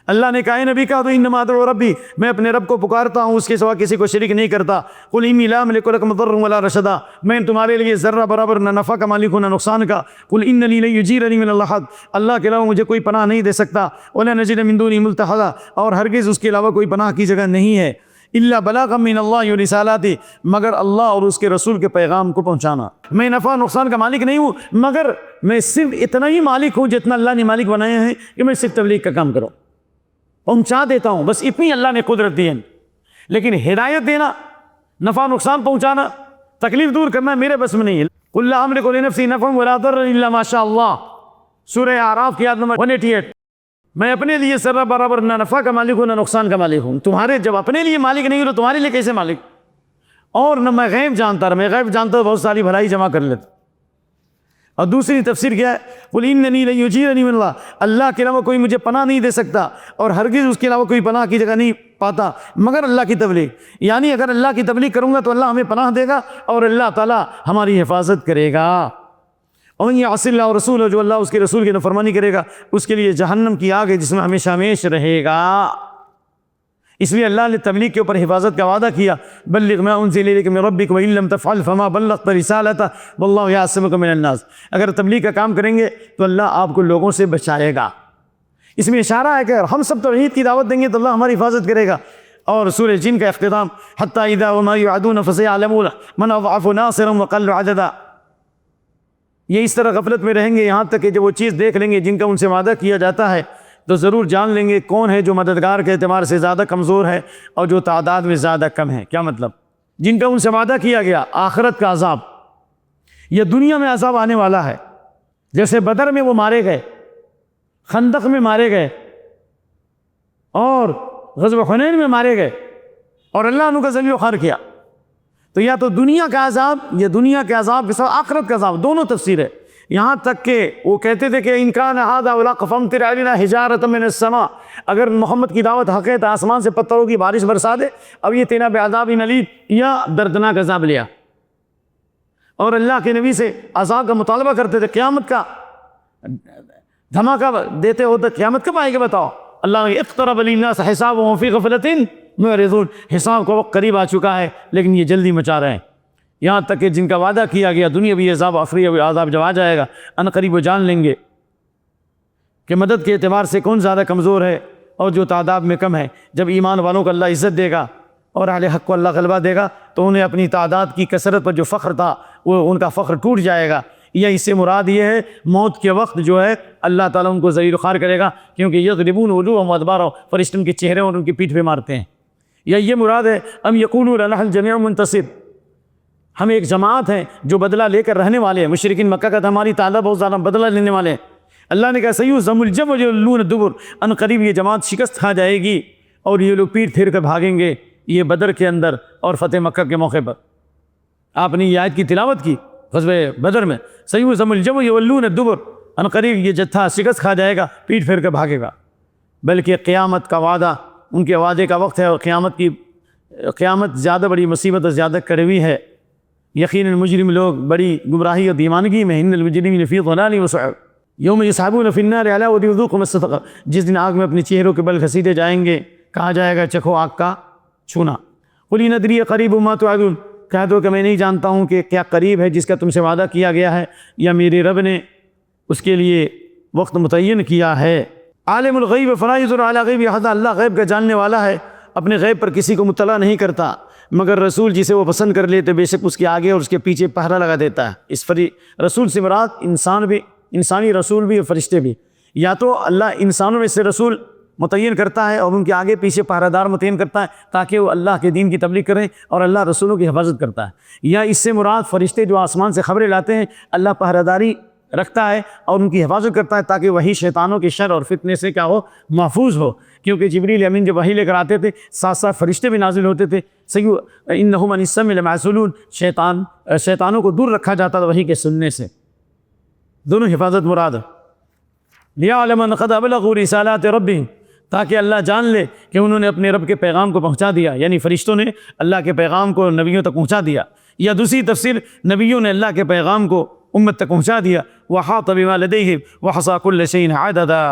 اللہ نے کہا، نبی کہا تو انما ادعو ربی، میں اپنے رب کو پکارتا ہوں، اس کے سوا کسی کو شریک نہیں کرتا۔ قل انی لا املک لکم ضرا ولا رشدا، میں تمہارے لیے ذرہ برابر نہ نفع کا مالک ہوں نہ نقصان کا۔ قل اننی لن یجیرنی من اللہ احد، اللہ کے علاوہ مجھے کوئی پناہ نہیں دے سکتا۔ ولا نجد من دونہ ملتحدا، اور ہرگز اس کے علاوہ کوئی پناہ کی جگہ نہیں ہے۔ الا بلاغا من اللہ ورسالاتہ، مگر اللہ اور اس کے رسول کے پیغام کو پہنچانا۔ میں نفع نقصان کا مالک نہیں ہوں، مگر میں صرف اتنا ہی مالک ہوں جتنا اللہ نے مالک بنایا ہے کہ میں صرف تبلیغ کا کام کروں، پہنچا دیتا ہوں، بس اتنی اللہ نے قدرت دی ہے۔ لیکن ہدایت دینا، نفع نقصان پہنچانا، تکلیف دور کرنا میرے بس میں نہیں ہے۔ قل لا املک لنفسی نفعا ولا ضرا الا ما شاء اللہ، سورہ اعراف کی آیت نمبر 188۔ میں اپنے لیے ذرہ برابر نہ نفع کا مالک ہوں نہ نقصان کا مالک ہوں۔ تمہارے جب اپنے لیے مالک نہیں ہو تو تمہارے لیے کیسے مالک؟ اور نہ میں غیب جانتا رہا، میں غیب جانتا بہت ساری بھلائی جمع کر لیتا۔ اور دوسری تفسیر کیا ہے؟ قل اننی لن یجیرنی من اللہ، اللہ کے علاوہ کوئی مجھے پناہ نہیں دے سکتا، اور ہرگز اس کے علاوہ کوئی پناہ کی جگہ نہیں پاتا مگر اللہ کی تبلیغ، یعنی اگر اللہ کی تبلیغ کروں گا تو اللہ ہمیں پناہ دے گا اور اللہ تعالیٰ ہماری حفاظت کرے گا۔ اور یہ عصی اللہ اور رسول، جو اللہ اس کے رسول کی نافرمانی کرے گا اس کے لیے جہنم کی آگ ہے جس میں ہمیشہ ہمیش رہے گا۔ اس لیے اللہ نے تبلیغ کے اوپر حفاظت کا وعدہ کیا، بلغ ما انزل الیک من ربک وان لم تفعل فما بلغت رسالتہ واللہ یعصمک من الناس۔ اگر تبلیغ کا کام کریں گے تو اللہ آپ کو لوگوں سے بچائے گا۔ اس میں اشارہ ہے کہ ہم سب توحید کی دعوت دیں گے تو اللہ ہماری حفاظت کرے گا۔ اور سورہ جن کا اختتام، حتی اذا وما یعدون فسیعلمون من اضعف ناصرا وقل عددا، یہ اس طرح غفلت میں رہیں گے یہاں تک کہ جب وہ چیز دیکھ لیں گے جن کا ان سے وعدہ کیا جاتا ہے تو ضرور جان لیں گے کون ہے جو مددگار کے اعتبار سے زیادہ کمزور ہے اور جو تعداد میں زیادہ کم ہے۔ کیا مطلب؟ جن کا ان سے وعدہ کیا گیا آخرت کا عذاب یا دنیا میں عذاب آنے والا ہے، جیسے بدر میں وہ مارے گئے، خندق میں مارے گئے، اور غزوہ حنین میں مارے گئے، اور اللہ ان کا ذلیل و خوار کیا۔ تو یا تو دنیا کا عذاب یا دنیا کے عذاب کے ساتھ آخرت کا عذاب، دونوں تفسیر ہے۔ یہاں تک کہ وہ کہتے تھے کہ ان کان ھذا ولاق فامطر علینا حجارۃ من السماء، اگر محمد کی دعوت حق ہے تو آسمان سے پتھروں کی بارش برسا دے، اب یہ تینا بعذاب علیم، یا دردناک عذاب لیا۔ اور اللہ کے نبی سے عذاب کا مطالبہ کرتے تھے، قیامت کا دھماکہ دیتے ہو تو قیامت کب آئے گا بتاؤ؟ اللہ اقترب للناس حسابهم فی غفلۃ معرضون، حساب کا وقت قریب آ چکا ہے لیکن یہ جلدی مچا رہے ہیں۔ یہاں تک کہ جن کا وعدہ کیا گیا دنیاوی عذاب، آخری عذاب جب آ جائے گا ان قریب وہ جان لیں گے کہ مدد کے اعتبار سے کون زیادہ کمزور ہے اور جو تعداد میں کم ہے۔ جب ایمان والوں کو اللہ عزت دے گا اور اہل حق کو اللہ غلبہ دے گا تو انہیں اپنی تعداد کی کثرت پر جو فخر تھا وہ ان کا فخر ٹوٹ جائے گا۔ یا اس سے مراد یہ ہے موت کے وقت جو ہے اللہ تعالیٰ ان کو ذلیل و خوار کرے گا، کیونکہ یضربون وجوہہم وادبارہم، فرشتے ان کے چہرے اور ان کی پیٹھ پہ مارتے ہیں۔ یا یہ مراد ہے ام یقولون نحن جمیع منتصر، ہم ایک جماعت ہیں جو بدلہ لے کر رہنے والے ہیں۔ مشرکین مکہ کا ہماری تعداد بہت زیادہ، بدلہ لینے والے ہیں۔ اللہ نے کہا سیہزم الجمع ویولون الدبر، ان قریب یہ جماعت شکست کھا جائے گی اور یہ لوگ پیٹ پھیر کر بھاگیں گے۔ یہ بدر کے اندر اور فتح مکہ کے موقع پر آپ نے یہ آیت کی تلاوت کی غزوہ بدر میں، سیہزم الجمع ویولون الدبر، ان قریب یہ جتھا شکست کھا جائے گا، پیٹ پھیر کر بھاگے گا۔ بلکہ قیامت کا وعدہ، ان کے وعدے کا وقت ہے، اور قیامت زیادہ بڑی مصیبت اور زیادہ کڑوی ہے۔ یقیناً مجرم لوگ بڑی گمراہی اور دیوانگی میں، ان المجرمین فی ضلال وسعر، یوم یسحبون فی النار علی وجوہہم ذوقوا مس سقر، جس دن آگ میں اپنے چہروں کے بل گھسیٹے جائیں گے، کہا جائے گا چکھو آگ کا چھونا۔ قل ندری قریب ما توعدون، کہہ دو کہ میں نہیں جانتا ہوں کہ کیا قریب ہے جس کا تم سے وعدہ کیا گیا ہے، یا میرے رب نے اس کے لیے وقت متعین کیا ہے۔ عالم الغیب فلا یظہر علی غیبہ احدا، اللہ غیب کا جاننے والا ہے، اپنے غیب پر کسی کو مطلع نہیں کرتا مگر رسول جسے وہ پسند کر لیتے، بے شک اس کے آگے اور اس کے پیچھے پہرا لگا دیتا ہے۔ اس رسول سے مراد انسان بھی، انسانی رسول بھی اور فرشتے بھی۔ یا تو اللہ انسانوں میں سے رسول متعین کرتا ہے اور ان کے آگے پیچھے پہرہ دار متعین کرتا ہے تاکہ وہ اللہ کے دین کی تبلیغ کریں، اور اللہ رسولوں کی حفاظت کرتا ہے۔ یا اس سے مراد فرشتے جو آسمان سے خبریں لاتے ہیں، اللہ پہرہ داری رکھتا ہے اور ان کی حفاظت کرتا ہے تاکہ وہی شیطانوں کے شر اور فتنے سے کیا ہو، محفوظ ہو۔ کیونکہ جبریل امین جب وحی لے کر آتے تھے ساتھ ساتھ فرشتے بھی نازل ہوتے تھے۔ انہم عن السمع لمعزولون، شیطانوں کو دور رکھا جاتا تھا وحی کے سننے سے۔ دونوں حفاظت مراد ہے۔ لیعلم ان قد ابلغوا رسالات ربهم، تاکہ اللہ جان لے کہ انہوں نے اپنے رب کے پیغام کو پہنچا دیا، یعنی فرشتوں نے اللہ کے پیغام کو نبیوں تک پہنچا دیا۔ یا دوسری تفسیر، نبیوں نے اللہ کے پیغام کو امت تک پہنچا دیا۔ وحاط بما لدیہم وحصى كل شيء عددا،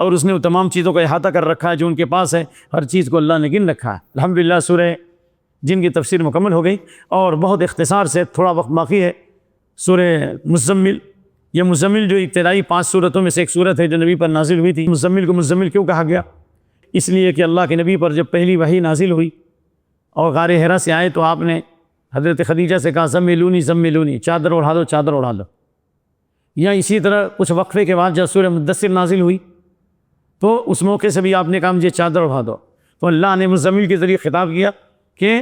اور اس نے وہ تمام چیزوں کا احاطہ کر رکھا ہے جو ان کے پاس ہے، ہر چیز کو اللہ نے گن رکھا ہے۔ الحمدللہ سورہ جن کی تفسیر مکمل ہو گئی، اور بہت اختصار سے تھوڑا وقت باقی ہے۔ سورہ مزمل، یہ مزمل جو ابتدائی 5 سورتوں میں سے ایک سورت ہے جو نبی پر نازل ہوئی تھی۔ مزمل کو مزمل کیوں کہا گیا؟ اس لیے کہ اللہ کے نبی پر جب پہلی وحی نازل ہوئی اور غار حرا سے آئے تو آپ نے حضرت خدیجہ سے کہا زملونی زملونی، چادر اڑا دو چادر اڑا دو۔ یا اسی طرح کچھ وقفے کے بعد جب سورہ مدثر نازل ہوئی تو اس موقع سے بھی آپ نے کہا مجھے چادر اڑا دو، تو اللہ نے مزمل کے ذریعے خطاب کیا کہ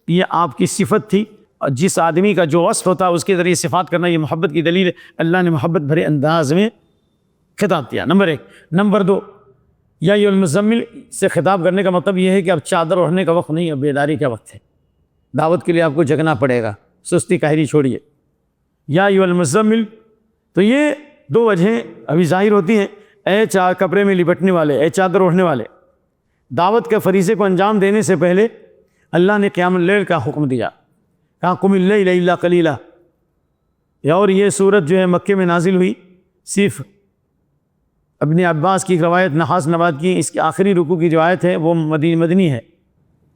یہ آپ کی صفت تھی، اور جس آدمی کا جو وصف ہوتا ہے اس کے ذریعے صفات کرنا یہ محبت کی دلیل ہے۔ اللہ نے محبت بھرے انداز میں خطاب کیا، نمبر 1۔ نمبر 2، یا ایھا المزمل سے خطاب کرنے کا مطلب یہ ہے کہ اب چادر اڑھنے کا وقت نہیں، اب بیداری کا وقت ہے، دعوت کے لیے آپ کو جگنا پڑے گا، سستی کاہلی چھوڑیے۔ یا ایھا المزمل، تو یہ 2 وجہیں ابھی ظاہر ہوتی ہیں۔ اے کپڑے میں لپٹنے والے، اے چادر اوڑھنے والے، دعوت کے فریضے کو انجام دینے سے پہلے اللہ نے قیام اللیل کا حکم دیا، کہا قم اللیل الا قلیلا۔ اور یہ صورت جو ہے مکے میں نازل ہوئی، صرف ابن عباس کی روایت نحاس نبات کی، اس کی آخری رکوع کی جو آیت ہے وہ مدنی ہے۔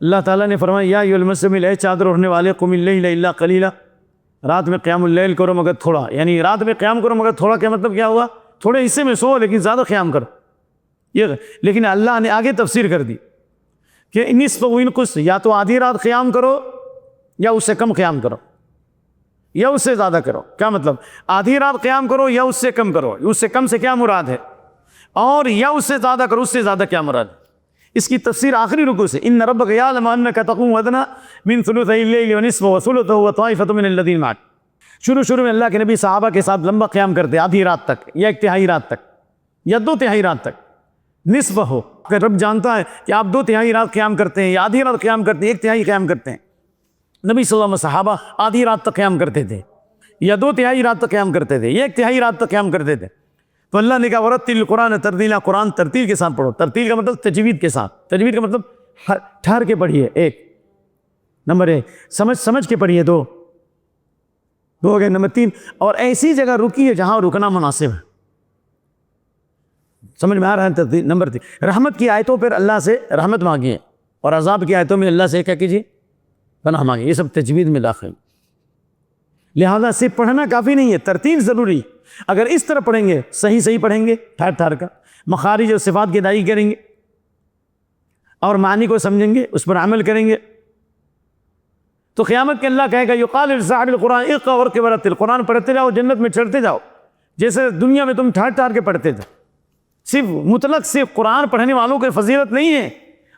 اللہ تعالیٰ نے فرمایا یا ایھا المزمل، اے چادر اوڑھنے والے، قم اللیل الا قلیلا، رات میں قیام اللیل کرو مگر تھوڑا، یعنی رات میں قیام کرو مگر تھوڑا، کیا مطلب کیا ہوا؟ تھوڑے حصے میں سو لیکن زیادہ قیام کرو۔ یہ لیکن اللہ نے آگے تفسیر کر دی کہ نصف و انقص، یا تو آدھی رات قیام کرو یا اس سے کم قیام کرو یا اس سے زیادہ کرو۔ کیا مطلب؟ آدھی رات قیام کرو یا اس سے کم کرو، اس سے کم سے کیا مراد ہے، اور یا اس سے زیادہ کرو، اس سے زیادہ کیا مراد ہے؟ اس کی تفسیر آخری رکوع سے، ان ربک یعلم انک تقوم ادنی من ثلثی اللیل ونصفہ وثلثہ وطائفۃ من الذین معک۔ شروع میں اللہ کے نبی صحابہ کے ساتھ لمبا قیام کرتے، آدھی رات تک یا ایک تہائی رات تک یا 2/3 رات تک، نصف ہو، اگر رب جانتا ہے کہ آپ 2/3 رات قیام کرتے ہیں یا آدھی رات قیام کرتے ہیں، 1/3 قیام کرتے ہیں، نبی صلی اللہ علیہ وسلم صحابہ آدھی رات تک قیام کرتے تھے یا 2/3 رات تک قیام کرتے تھے یا 1/3 رات تک قیام کرتے تھے. تو اللہ نے کہا ورتل القرآن ترتیلا، قرآن ترتیل کے ساتھ پڑھو. ترتیل کا مطلب تجوید کے ساتھ، تجوید کا مطلب ٹھہر کے پڑھیے. ایک نمبر ہے سمجھ کے پڑھیے. دو ہو گئے. نمبر 3 اور ایسی جگہ رکیے جہاں رکنا مناسب ہے. سمجھ میں آ رہا ہے ترتیل. نمبر 3 رحمت کی آیتوں پر اللہ سے رحمت مانگیے اور عذاب کی آیتوں میں اللہ سے کیا کیجیے؟ پناہ مانگیے. یہ سب تجوید میں داخل. لہذا صرف پڑھنا کافی نہیں ہے، ترتیل ضروری. اگر اس طرح پڑھیں گے، صحیح پڑھیں گے، ٹھہر کا مخارج اور صفات کی ادائیگی کریں گے اور معنی کو سمجھیں گے، اس پر عمل کریں گے، تو قیامت کے اللہ کہے گا یقال لصاحب القرآن اقرأ وارتقب ورتل، قرآن پڑھتے جاؤ، جنت میں چڑھتے جاؤ جیسے دنیا میں تم ٹھہر کے پڑھتے تھے. صرف قرآن پڑھنے والوں کی فضیلت نہیں ہے،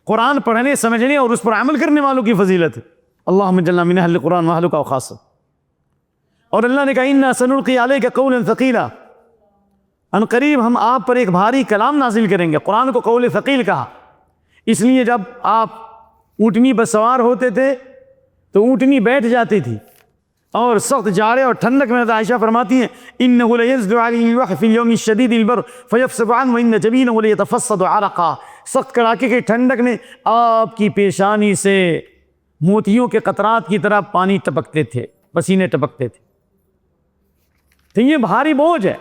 قرآن پڑھنے، سمجھنے اور اس پر عمل کرنے والوں کی فضیلت ہے. اللہم اجعلنا من اہل القرآن واہلک وخاصہ. اور اللہ نے کہا انا سنلقی علیک قولا ثقیلا، ان قریب ہم آپ پر ایک بھاری کلام نازل کریں گے. قرآن کو قول ثقیل کہا اس لیے جب آپ اونٹنی پر سوار ہوتے تھے تو اونٹنی بیٹھ جاتی تھی اور سخت جاڑے اور ٹھنڈک میں عائشہ فرماتی ہیں انه لينزل عليه الوحي في اليوم الشديد البر فيفصل عنه وان جبينه ليتفصد عرقا. سخت کڑاکے کی ٹھنڈک میں آپ کی پیشانی سے موتیوں کے قطرات کی طرح پانی ٹپکتے تھے، پسینے ٹپکتے تھے. تو یہ بھاری بوجھ ہے.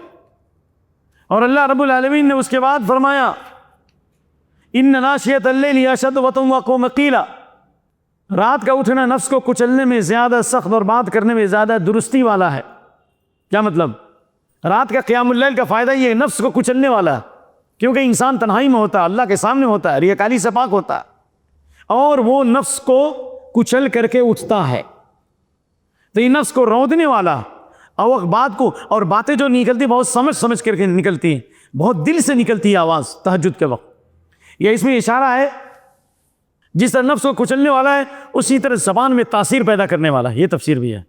اور اللہ رب العالمین نے اس کے بعد فرمایا ان ناشئۃ اللیل اشد وطئا واقوم قیلا، رات کا اٹھنا نفس کو کچلنے میں زیادہ سخت اور بات کرنے میں زیادہ درستی والا ہے. کیا مطلب؟ رات کا قیام اللیل کا فائدہ یہ نفس کو کچلنے والا ہے، کیونکہ انسان تنہائی میں ہوتا ہے، اللہ کے سامنے ہوتا ہے، ریاکاری سے پاک ہوتا ہے اور وہ نفس کو کچل کر کے اٹھتا ہے. تو یہ نفس کو رودنے والا اور بات کو، اور باتیں جو نکلتی بہت سمجھ کر کے نکلتی ہیں، بہت دل سے نکلتی ہے آواز تہجد کے وقت. یہ اس میں اشارہ ہے جس طرح نفس کو کچلنے والا ہے اسی طرح زبان میں تاثیر پیدا کرنے والا ہے. یہ تفسیر بھی ہے.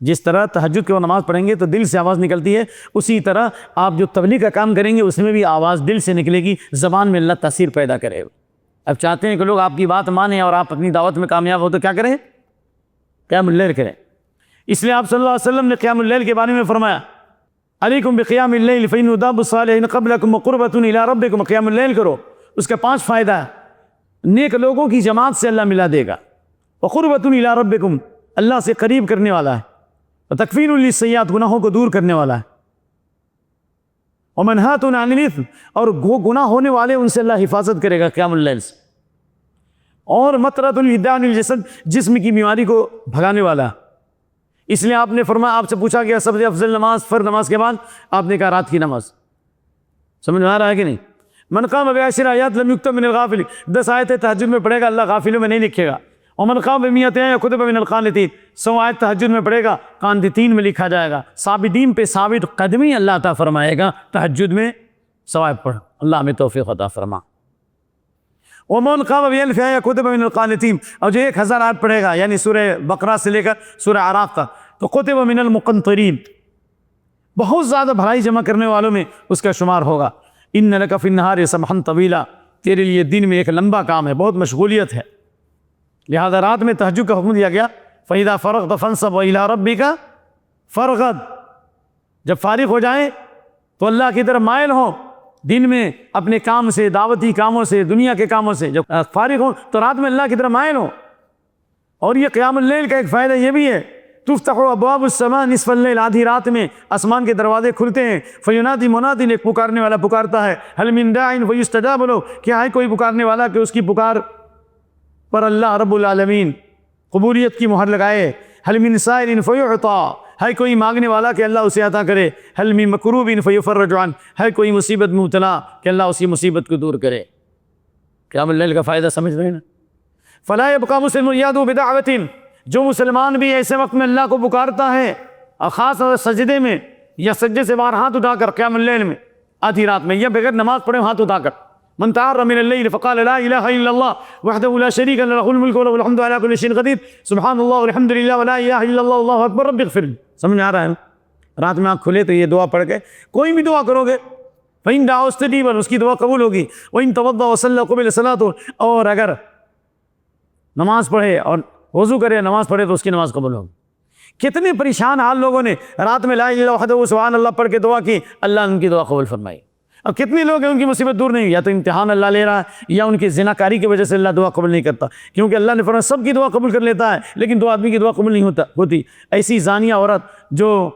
جس طرح تہجد کے وہ نماز پڑھیں گے تو دل سے آواز نکلتی ہے، اسی طرح آپ جو تبلیغ کا کام کریں گے اس میں بھی آواز دل سے نکلے گی، زبان میں اللہ تاثیر پیدا کرے گا. اب چاہتے ہیں کہ لوگ آپ کی بات مانیں اور آپ اپنی دعوت میں کامیاب ہو تو کیا کریں؟ قیام اللیل کریں. اس لیے آپ صلی اللہ علیہ وسلم نے قیام اللیل کے بارے میں فرمایا علیکم بقیام اللیل فإنہ داب الصالحین قبلکم وقربۃ الی ربکم. قیام اللیل کرو، اس کا 5 فائدہ ہے. نیک لوگوں کی جماعت سے اللہ ملا دے گا، وقربۃ الی ربکم، اللہ سے قریب کرنے والا ہے، وتکفیر للسیئات، گناہوں کو دور کرنے والا ہے، ومنہاۃ عن الاثم، اور گناہ ہونے والے ان سے اللہ حفاظت کرے گا قیام اللیل سے، اور مطرۃ للداء عن الجسد، جسم کی بیماری کو بھگانے والا ہے. اس لیے آپ نے فرمایا، آپ سے پوچھا گیا سب سے افضل نماز فرض نماز کے بعد، آپ نے کہا رات کی نماز. سمجھ میں آ رہا ہے کہ نہیں؟ من قام بعشر آیات لم یکتب من الغافلین، 10 آیتیں تہجد میں پڑھے گا اللہ غافلوں میں نہیں لکھے گا. ومن قام بمئۃ آیۃ کتب من القانتین، 100 آیت تہجد میں پڑھے گا قانتین میں لکھا جائے گا. ثابتین پہ ثابت قدمی اللہ عطا فرمائے گا تہجد میں ثواب پڑھ. اللہ ہمیں توفیق عطا فرما. ومن قام بألف آیۃ کتب من القانتین، اور جو 1000 آیت پڑھے گا یعنی سورہ بقرہ سے لے کر سورہ اعراف تک، تو کتب من المقنطرین، بہت زیادہ بھلائی جمع کرنے والوں میں اس کا شمار ہوگا. ان لک فی النہار سبحا طویلا، تیرے لیے دن میں ایک لمبا کام ہے، بہت مشغولیت ہے. لہذا رات میں تہجد کا حکم دیا گیا فإذا فرغت فانصب وإلی ربک فرغب، جب فارغ ہو جائیں تو اللہ کی طرف مائل ہوں. دن میں اپنے کام سے، دعوتی کاموں سے، دنیا کے کاموں سے جب فارغ ہوں تو رات میں اللہ کی طرف مائل ہوں. اور یہ قیام اللیل کا ایک فائدہ یہ بھی ہے تفتح ابواب السماء نصف اللیل، آدھی رات میں آسمان کے دروازے کھلتے ہیں. فینادی منادی، ایک پکارنے والا پکارتا ہے، هل من داع فیستجاب له، کیا ہے کوئی پکارنے والا کہ اس کی پکار پر اللہ رب العالمین قبولیت کی مہر لگائے. هل من سائل فیعطى، ہے کوئی مانگنے والا کہ اللہ اسے عطا کرے. هل من مکروب فیفرج عنہ، ہے کوئی مصیبت میں مبتلا کہ اللہ اسی مصیبت کو دور کرے. قیام اللیل کا فائدہ سمجھ رہے ہیں نا؟ فلا يبقى مسلم يدعو بدعوة، جو مسلمان بھی ایسے وقت میں اللہ کو پکارتا ہے اور خاص سجدے میں یا سجدے سے باہر ہاتھ اٹھا کر قیام اللیل میں آدھی رات میں یا بغیر نماز پڑھے ہاتھ اٹھا کر، من تعر من اللیل فقال لا الہ الا اللہ وحدہ لا شریک له، له الملک وله الحمد على كل شيء قدیر، سبحان اللہ والحمد للہ ولا الہ الا اللہ واللہ اکبر رب اغفر لی، سمجھ میں آ رہا ہے؟ رات میں آنکھ کھلے تو یہ دعا پڑھ کے کوئی بھی دعا کرو گے فَإِن دَعَوْا اسْتَجِيبَ، اس کی دعا قبول ہوگی. وَإِن تَوَضَّأَ وَصَلَّى قُبِلَ صَلَاتُهُ، اور اگر نماز پڑھے اور وضو کرے نماز پڑھے تو اس کی نماز قبول ہوگی. کتنے پریشان حال لوگوں نے رات میں لا الہ الا وحدہ سبحان اللہ پڑھ کے دعا کی، اللہ نے ان کی دعا قبول فرمائی. اب کتنے لوگ ہیں ان کی مصیبت دور نہیں، یا تو امتحان اللہ لے رہا ہے یا ان کی زنا کاری کی وجہ سے اللہ دعا قبول نہیں کرتا، کیونکہ اللہ نے فرمایا سب کی دعا قبول کر لیتا ہے لیکن دو آدمی کی دعا قبول نہیں ہوتی. ایسی زانیہ عورت جو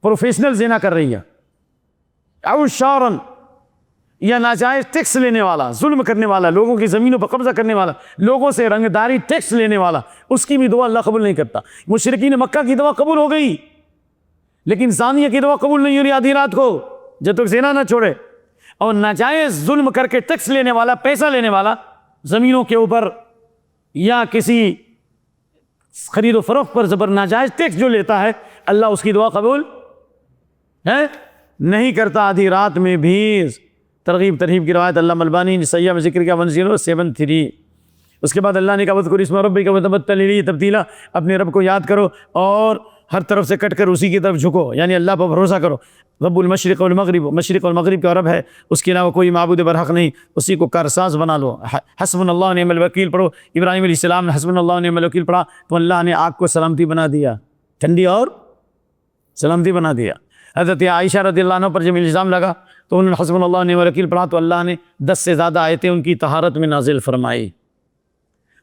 پروفیشنل زنا کر رہی ہے، او شارن، یا ناجائز ٹیکس لینے والا، ظلم کرنے والا، لوگوں کی زمینوں پر قبضہ کرنے والا، لوگوں سے رنگداری ٹیکس لینے والا، اس کی بھی دعا اللہ قبول نہیں کرتا. مشرکین مکہ کی دعا قبول ہو گئی لیکن زانیہ کی دعا قبول نہیں ہو رہی آدھی رات کو جب تک زنا نہ چھوڑے. اور ناجائز ظلم کر کے ٹیکس لینے والا، پیسہ لینے والا زمینوں کے اوپر یا کسی خرید و فروخت پر زبر ناجائز ٹیکس جو لیتا ہے، اللہ اس کی دعا قبول ہے نہیں کرتا آدھی رات میں بھی. ترغیب ترہیب کی روایت علامہ البانی نے صحیح میں ذکر کیا 1073. اس کے بعد اللہ نے کہا وَاذْكُرِ اسْمَ رَبِّكَ وَتَبَتَّلْ إِلَيْهِ تَبْتِيلًا، اپنے رب کو یاد کرو اور ہر طرف سے کٹ کر اسی کی طرف جھکو، یعنی اللہ پر بھروسہ کرو. رب المشرق والمغرب، مشرق والمغرب کا رب ہے، اس کے علاوہ کوئی معبود برحق نہیں، اسی کو کارساز بنا لو. حسبنا اللہ ونعم الوکیل پڑھو. ابراہیم علیہ السلام نے حسبنا اللہ ونعم الوکیل پڑھا تو اللہ نے آگ کو سلامتی بنا دیا، ٹھنڈی اور سلامتی بنا دیا. حضرت عائشہ رضی اللہ عنہ پر جب الزام لگا تو انہوں نے حسبنا اللہ ونعم الوکیل پڑھا تو اللہ نے 10 سے زیادہ آیتیں ان کی طہارت میں نازل فرمائی.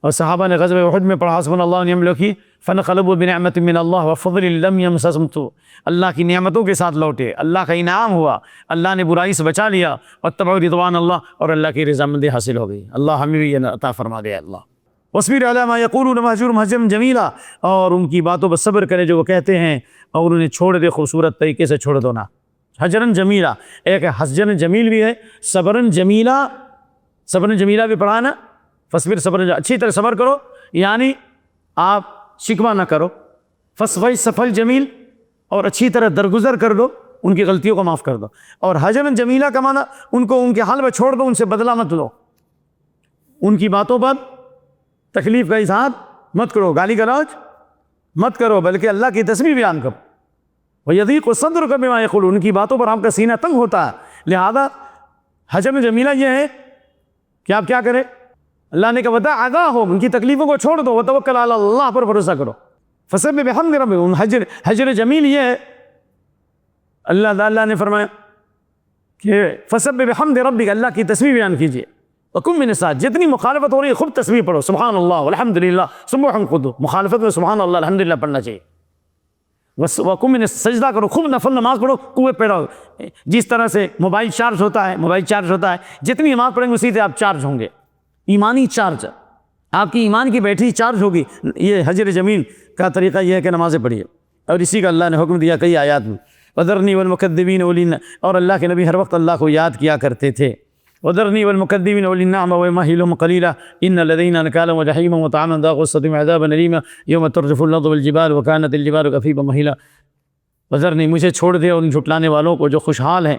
اور صحابہ نے غزوہ احد میں پڑھا حسبنا اللہ ونعم الوکیل فانقلبوا بنعمۃ من اللہ وفضل لم یمسسہم سوء، اللہ کی نعمتوں کے ساتھ لوٹے، اللہ کا انعام ہوا، اللہ نے برائی سے بچا لیا، واتبعوا رضوان اللہ، اور اللہ کی رضامندی حاصل ہو گئی. اللہ ہمیں بھی یہ عطا فرما دے. اللہ واصبر علی ما یقولون واہجرہم ہجرا جمیلا، اور ان کی باتوں پر صبر کرے جو وہ کہتے ہیں اور انہیں چھوڑ دے خوبصورت طریقے سے چھوڑ دو نا. حجرن جمیلا، ایک حجرن جمیل بھی ہے، صبرن جمیلا، صبرن جمیلا بھی پڑھا نا. فصبر صبر، اچھی طرح صبر کرو یعنی آپ شکوہ نہ کرو. فصفی صفل جمیل، اور اچھی طرح درگزر کر دو، ان کی غلطیوں کو معاف کر دو. اور حجرن جمیلا کا معنی ان کو ان کے حال میں چھوڑ دو، ان سے بدلہ مت لو، ان کی باتوں پر تکلیف کا اظہار مت کرو، گالی گلوچ مت کرو، بلکہ اللہ کی تسبیح بیان کرو. وَيَضِيقُ صَدْرُكَ بِمَا يَقُولُونَ، ان کی باتوں پر آپ کا سینہ تنگ ہوتا ہے. لہذا حجر جمیلہ یہ ہے کہ آپ کیا کریں، اللہ نے کہا وَدَعْ أَذَاهُمْ، ان کی تکلیفوں کو چھوڑ دو، وَتَوَكَّلْ عَلَى اللہ پر بھروسہ کرو. فَسَبِّحْ بِحَمْدِ رَبِّكَ، حجر جمیل یہ ہے. اللہ نے فرمایا کہ فَسَبِّحْ بِحَمْدِ رَبِّكَ، اللہ کی تسبیح بیان کیجیے. وَكُن مِّنَ الساجدين، جتنی مخالفت ہو رہی ہے خوب تسبیح پڑھو، سبحان اللہ والحمدللہ سبحان قدوس، مخالفت میں سبحان اللہ الحمدللہ پڑھنا چاہیے. وَكُن مِّنَ سجدہ کرو، خوب نفل نماز پڑھو، قوت پیدا ہو. جس طرح سے موبائل چارج ہوتا ہے، جتنی نماز پڑھیں گے اسی سے آپ چارج ہوں گے. ایمانی چارج، آپ کی ایمان کی بیٹری چارج ہوگی. یہ حجر جمیل کا طریقہ یہ ہے کہ نمازیں پڑھیے، اور اسی کا اللہ نے حکم دیا کئی آیات میں. وَذَرْنِي وَالْمُكَذِّبِينَ أُولِي النَّعْمِ، اور اللہ کے نبی ہر وقت اللہ کو یاد کیا کرتے تھے. وَذَرْنِي وَالْمُكَذِّبِينَ أُولِي النَّعْمِ وَمَهِّلْهُمْ قَلِيلًا إِنَّ لَدَيْنَا أَنْكَالًا وَجَحِيمًا وَطَعَامًا ذَا غُصَّةٍ وَعَذَابًا أَلِيمًا يَوْمَ تُرْجَفُ الْأَرْضُ وَالْجِبَالُ وَكَانَتِ الْجِبَالُ كَثِيبًا مَهِيلًا. وَذَرْنِي، مجھے چھوڑ دے اور ان جھٹلانے والوں کو جو خوشحال ہیں،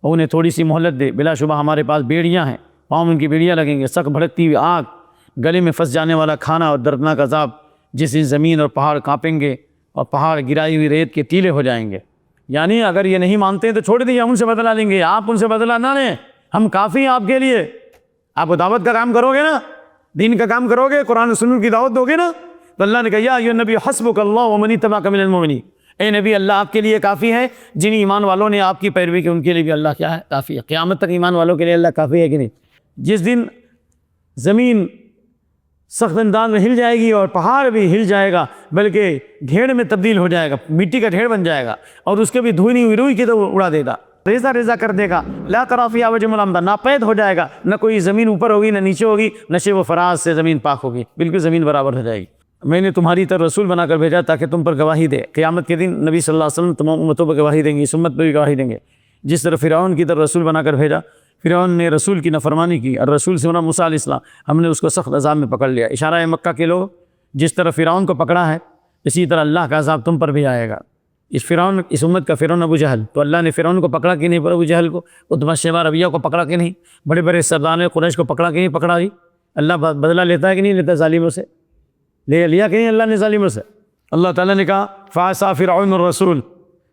اور انہیں تھوڑی سی مہلت دے. بلا شبہ ہمارے پاس بیڑیاں ہیں، پاؤں ان کی بیڑیاں لگیں گے، سخت بھڑکتی ہوئی آگ، گلے میں پھنس جانے والا کھانا اور دردناک عذاب، جس سے زمین اور پہاڑ کانپیں گے اور پہاڑ گرائی ہوئی ریت کے ٹیلے ہو جائیں گے. یعنی اگر یہ نہیں مانتے تو چھوڑ دیجیے، ہم ان سے بدلہ لیں گے، آپ ان سے بدلہ نہ لیں، ہم کافی ہیں آپ کے لیے. آپ دعوت کا کام کرو گے نا، دین کا کام کرو گے، قرآن و سنت کی دعوت دو گے نا، تو اللہ نے کہا یا ایھا النبی حسبک اللہ ومن اتبعک من المؤمنین، اے نبی اللہ آپ کے لیے کافی ہے، جن ایمان والوں نے آپ کی پیروی کی ان کے لیے بھی اللہ کیا ہے، کافی ہے. قیامت تک ایمان والوں کے لیے اللہ کافی ہے کہ نہیں. جس دن زمین سخت انداز میں ہل جائے گی اور پہاڑ بھی ہل جائے گا، بلکہ ڈھیر میں تبدیل ہو جائے گا، مٹی کا ڈھیر بن جائے گا، اور اس کے بھی دھوئی ہوئی روئی کی تو اڑا دے گا، ریزہ ریزہ کر دے گا. لا تری فیہا وجہ ملامتا، ناپید ہو جائے گا، نہ کوئی زمین اوپر ہوگی نہ نیچے ہوگی، نشیب و فراز سے زمین پاک ہوگی، بالکل زمین برابر ہو جائے گی. میں نے تمہاری طرف رسول بنا کر بھیجا تاکہ تم پر گواہی دے. قیامت کے دن نبی صلی اللہ علیہ وسلم تمام امتوں پر گواہی دیں گے، اس امت پر بھی گواہی دیں گے. جس طرح فرعون کی طرف رسول بنا کر بھیجا، فرعون نے رسول کی نافرمانی کی، اور رسول سے موسیٰ علیہ السلام، ہم نے اس کو سخت عذاب میں پکڑ لیا. اشارہ ہے مکہ کے لوگ، جس طرح فرعون کو پکڑا ہے اسی طرح اللہ کا عذاب تم پر بھی آئے گا. اس امت کا فرعون ابو جہل، تو اللہ نے فرعون کو پکڑا کہ نہیں، پر ابو جہل کو، عتبہ شیبہ ربیہ کو پکڑا کہ نہیں، بڑے بڑے سردار قریش کو پکڑا کہ نہیں پکڑا. اللہ بدلہ لیتا ہے کہ نہیں لیتا ظالموں سے، لے لیا کہ نہیں اللہ نے ظالموں سے. اللہ تعالیٰ نے کہا فعصى فرعون الرسول،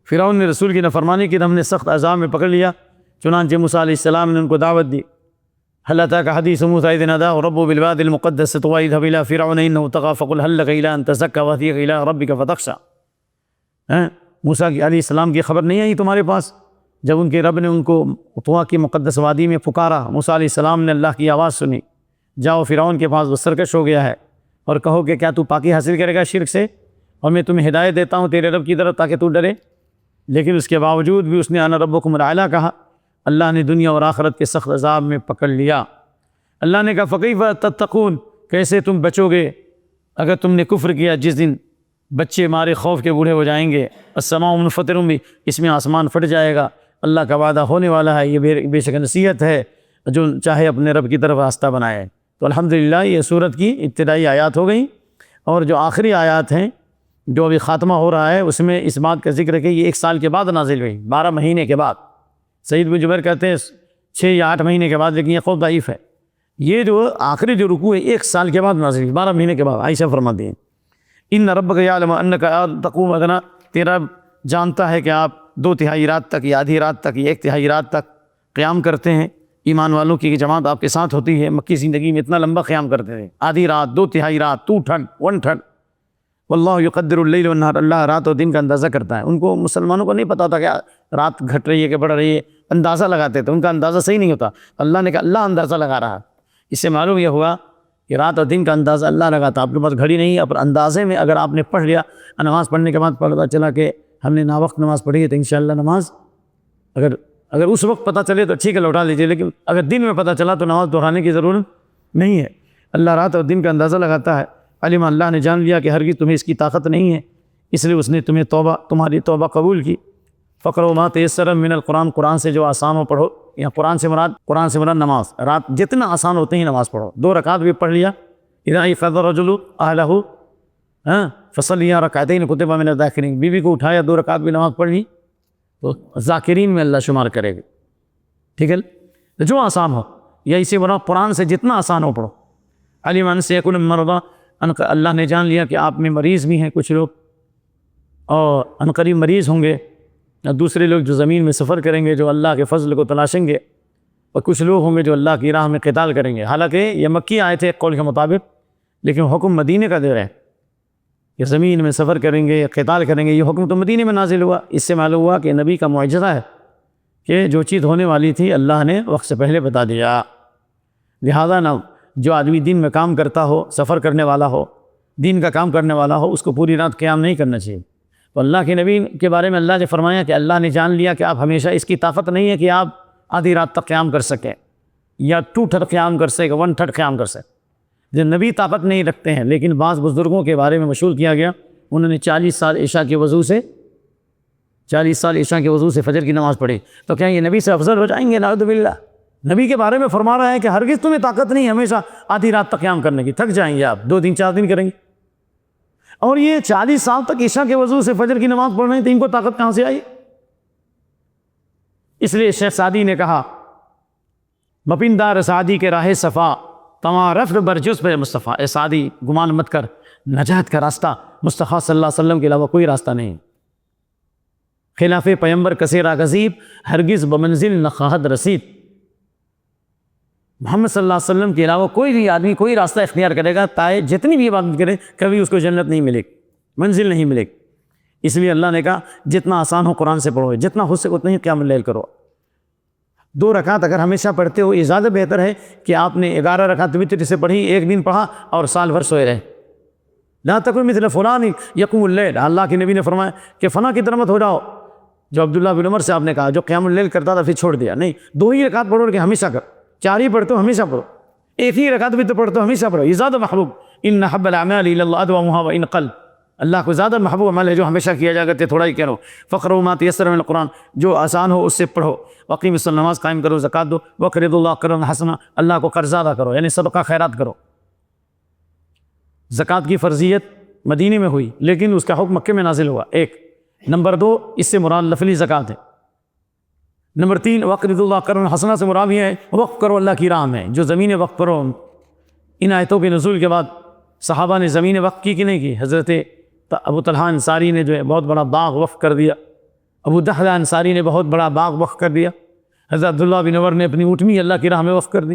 فرعون نے رسول کی نافرمانی کی تو ہم نے سخت عذاب میں پکڑ لیا۔ چنانچہ موسیٰ علیہ السلام نے ان کو دعوت دی۔ هل أتاك حديث موسى إذ ناداه ربه بالواد المقدس طوى اذهب إلى فرعون إنه طغى فقل هل لك إلى أن تزكى وأهديك إلى ربك فتخشى۔ موسیٰ علیہ السلام کی خبر نہیں آئی تمہارے پاس جب ان کے رب نے ان کو طویٰ کی مقدس وادی میں پکارا؟ موسیٰ علیہ السلام نے اللہ کی آواز سنی، جاؤ فرعون کے پاس، وہ سرکش ہو گیا ہے، اور کہو کہ کیا تو پاکی حاصل کرے گا شرک سے، اور میں تمہیں ہدایت دیتا ہوں تیرے رب کی طرف تاکہ تو ڈرے۔ لیکن اس کے باوجود بھی اس نے انا ربکم الاعلی کہا۔ اللہ نے دنیا اور آخرت کے سخت عذاب میں پکڑ لیا۔ اللہ نے کہا فکیف تتقون، کیسے تم بچو گے اگر تم نے کفر کیا؟ جس دن بچے مارے خوف کے بوڑھے ہو جائیں گے، السماء منفطر بھی، اس میں آسمان پھٹ جائے گا، اللہ کا وعدہ ہونے والا ہے۔ یہ بے شک نصیحت ہے جو چاہے اپنے رب کی طرف راستہ بنائے۔ تو الحمدللہ یہ سورت کی ابتدائی آیات ہو گئیں، اور جو آخری آیات ہیں جو ابھی خاتمہ ہو رہا ہے اس میں اس بات کا ذکر ہے کہ یہ 1 سال کے بعد نازل ہوئی، 12 مہینے کے بعد۔ سعید بن جبیر کہتے ہیں 6 یا 8 مہینے کے بعد، لیکن یہ خوب ضعیف ہے۔ یہ جو آخری جو رکوع ہے 1 سال کے بعد نازل ہوئی، 12 مہینے کے بعد۔ عائشہ فرماتی ہیں ان ربک یعلم انک تقوم ادنی، تیرا جانتا ہے کہ آپ 2/3 رات تک یا آدھی رات تک یا 1/3 رات تک قیام کرتے ہیں۔ ایمان والوں کی جماعت آپ کے ساتھ ہوتی ہے، مکی زندگی میں اتنا لمبا قیام کرتے تھے، آدھی رات، 2/3 رات، 2/3 1/3۔ واللہ یقدر اللیل والنہار، اللہ رات اور دن کا اندازہ کرتا ہے۔ ان کو مسلمانوں کو نہیں پتا تھا کہ رات گھٹ رہی ہے کہ بڑھ رہی ہے، اندازہ لگاتے تھے، ان کا اندازہ صحیح نہیں ہوتا۔ اللہ نے کہا اللہ اندازہ لگا رہا۔ اس سے معلوم یہ ہوا کہ رات اور دن کا اندازہ اللہ لگاتا۔ آپ کے پاس گھڑی نہیں ہے، پر اندازے میں اگر آپ نے پڑھ لیا، نماز پڑھنے کے بعد پتہ چلا کہ ہم نے ناوقت نماز پڑھی ہے تو انشاءاللہ نماز اگر اس وقت پتہ چلے تو ٹھیک ہے لوٹا لیجیے، لیکن اگر دن میں پتہ چلا تو نماز دہرانے کی ضرورت نہیں ہے۔ اللہ رات اور دن کا اندازہ لگاتا ہے۔ علم، اللہ نے جان لیا کہ ہرگز تمہیں اس کی طاقت نہیں ہے، اس لیے اس نے تمہاری توبہ قبول کی۔ فقرؤ ما تیسر من القرآن، قرآن سے جو آسان ہو پڑھو۔ یا قرآن سے مراد نماز، رات جتنا آسان ہوتے ہیں نماز پڑھو۔ 2 رکعت بھی پڑھ لیا، اذا ایقظ الرجل اہلہ فصلی رکعتین کتب من الذاکرین، بیوی کو اٹھایا 2 رکعت بھی نماز پڑھ لی تو ذاکرین میں اللہ شمار کرے گا۔ ٹھیک ہے، جو آسان ہو، یا اسی مراد قرآن سے جتنا آسان ہو پڑھو۔ علم ان سیکون مرضی، اللہ نے جان لیا کہ آپ میں مریض بھی ہیں کچھ لوگ، اور عنقریب مریض ہوں گے، دوسرے لوگ جو زمین میں سفر کریں گے جو اللہ کے فضل کو تلاشیں گے، اور کچھ لوگ ہوں گے جو اللہ کی راہ میں قتال کریں گے۔ حالانکہ یہ مکی آئے تھے ایک قول کے مطابق، لیکن حکم مدینے کا دے رہے ہیں کہ زمین میں سفر کریں گے یا قتال کریں گے، یہ حکم تو مدینے میں نازل ہوا۔ اس سے معلوم ہوا کہ نبی کا معجزہ ہے کہ جو چیز ہونے والی تھی اللہ نے وقت سے پہلے بتا دیا۔ لہذا نہ جو آدمی دن میں کام کرتا ہو، سفر کرنے والا ہو، دین کا کام کرنے والا ہو، اس کو پوری رات قیام نہیں کرنا چاہیے۔ تو اللہ کے نبی کے بارے میں اللہ نے فرمایا کہ اللہ نے جان لیا کہ آپ ہمیشہ، اس کی طاقت نہیں ہے کہ آپ آدھی رات تک قیام کر سکیں یا 2/3 قیام کر سکیں، 1/3 قیام کر سکیں۔ جو نبی طاقت نہیں رکھتے ہیں، لیکن بعض بزرگوں کے بارے میں مشہور کیا گیا، انہوں نے 40 سال عشاء کے وضو سے فجر کی نماز پڑھی، تو کیا یہ نبی سے افضل ہو جائیں گے؟ نعوذ باللہ۔ نبی کے بارے میں فرما رہا ہے کہ ہرگز تمہیں طاقت نہیں ہمیشہ آدھی رات تک قیام کرنے کی، تھک جائیں گے آپ، 2 دن 4 دن کریں گے۔ اور یہ 40 سال تک عشاء کے وضو سے فجر کی نماز پڑھ رہے ہیں، تو ان کو طاقت کہاں سے آئی؟ اس لیے شیخ سعدی نے کہا مپندار سعدی کے راہ صفا، تمام رفع برجس پہ مصطفیٰ۔ اے سعدی گمان مت کر، نجات کا راستہ مصطفیٰ صلی اللہ علیہ وسلم کے علاوہ کوئی راستہ نہیں۔ خلاف پیمبر کثیرہ غزیب، ہرگز بمنزل نخواہد رسید۔ محمد صلی اللہ علیہ وسلم کے علاوہ کوئی بھی آدمی کوئی راستہ اختیار کرے گا، تائے جتنی بھی عبادت کرے، کبھی اس کو جنت نہیں ملے گی، منزل نہیں ملے گی۔ اس لیے اللہ نے کہا جتنا آسان ہو قرآن سے پڑھو، جتنا ہو سکے اتنا ہی قیام اللیل کرو۔ 2 رکعت اگر ہمیشہ پڑھتے ہو، یہ زیادہ بہتر ہے کہ آپ نے 11 رکعت وتر سے پڑھی، ایک دن پڑھا اور سال بھر سوئے رہے۔ لا تکن مثل فلان یقوم اللیل، اللہ کے نبی نے فرمایا کہ فلاں کی طرح مت ہو جاؤ، جو عبداللہ بن عمر سے آپ نے کہا جو قیام اللیل کرتا تھا پھر چھوڑ دیا۔ نہیں، 2 ہی رکعت پڑھو کہ ہمیشہ کر، 4 ہی پڑھتے ہو ہمیشہ پڑھو، 1 ہی رکعت بھی تو پڑھتے ہو ہمیشہ پڑھو، یہ زیادہ محبوب۔ ان حب الاعمال الی اللہ ادومها وان قل، اللہ کو زیادہ محبوب عمل ہے جو ہمیشہ کیا جا کرتے، تھوڑا ہی کرو۔ فقرؤ ما تیسر من القرآن، جو آسان ہو اس سے پڑھو۔ وقیم الصلاۃ، نماز قائم کرو، زکات دو۔ وقرضوا اللہ قرضا حسنا، اللہ کو قرض ادا کرو، یعنی صدقہ خیرات کرو۔ زکات کی فرضیت مدینے میں ہوئی، لیکن اس کا حکم مکے میں نازل ہوا، 1 نمبر 2 اس سے مراد لفظی زکات ہے۔ نمبر 3 وقرضوا اللہ قرضا حسنا سے مراد یہ ہے وقف کرو اللہ کی راہ میں، جو زمینیں وقف کرو۔ ان آیتوں کے نزول کے بعد صحابہ نے زمینیں وقف کی کہ نہیں کی؟ حضرت ابو طلحہ انصاری نے جو ہے بہت بڑا باغ وقف کر دیا، ابو دحدہ انصاری نے بہت بڑا باغ وقف کر دیا، حضرت عبداللہ بن عمر نے اپنی اونٹنی اللہ کی راہ میں وقف کر دی،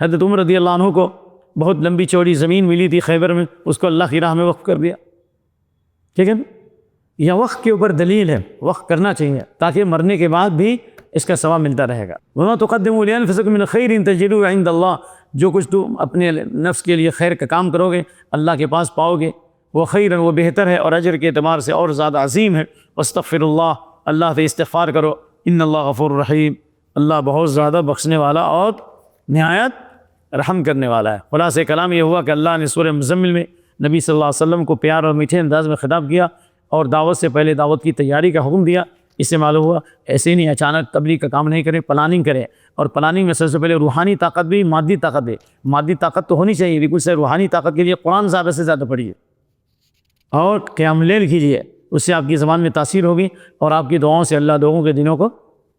حضرت عمر رضی اللہ عنہ کو بہت لمبی چوڑی زمین ملی تھی خیبر میں، اس کو اللہ کی راہ میں وقف کر دیا. ٹھیک ہے نا؟ یہ وقف کے اوپر دلیل ہے، وقف کرنا چاہیے تاکہ مرنے کے بعد بھی اس کا ثواب ملتا رہے گا. وما تقدموا لانفسکم من خیر تجدوه عند اللہ، جو کچھ تم اپنے نفس کے لیے خیر کا کام کرو گے اللہ کے پاس پاؤ گے، وہ خیرن، وہ بہتر ہے اور اجر کے اعتبار سے اور زیادہ عظیم ہے. واستغفر اللہ، اللہ سے استغفار کرو، ان اللہ غفور رحیم، اللہ بہت زیادہ بخشنے والا اور نہایت رحم کرنے والا ہے. خلاصہ کلام یہ ہوا کہ اللہ نے سورہ مزمل میں نبی صلی اللہ علیہ وسلم کو پیار اور میٹھے انداز میں خطاب کیا اور دعوت سے پہلے دعوت کی تیاری کا حکم دیا. اس سے معلوم ہوا ایسے نہیں اچانک تبلیغ کا کام نہیں کرے، پلاننگ کرے، اور پلاننگ میں سب سے پہلے روحانی طاقت بھی، مادی طاقت بھی. مادی طاقت تو ہونی چاہیے بالکل سے، روحانی طاقت کے لیے قرآن زیادہ سے زیادہ پڑھیے اور قیام اللیل کیجیے، اس سے آپ کی زبان میں تاثیر ہوگی اور آپ کی دعاؤں سے اللہ لوگوں کے دنوں کو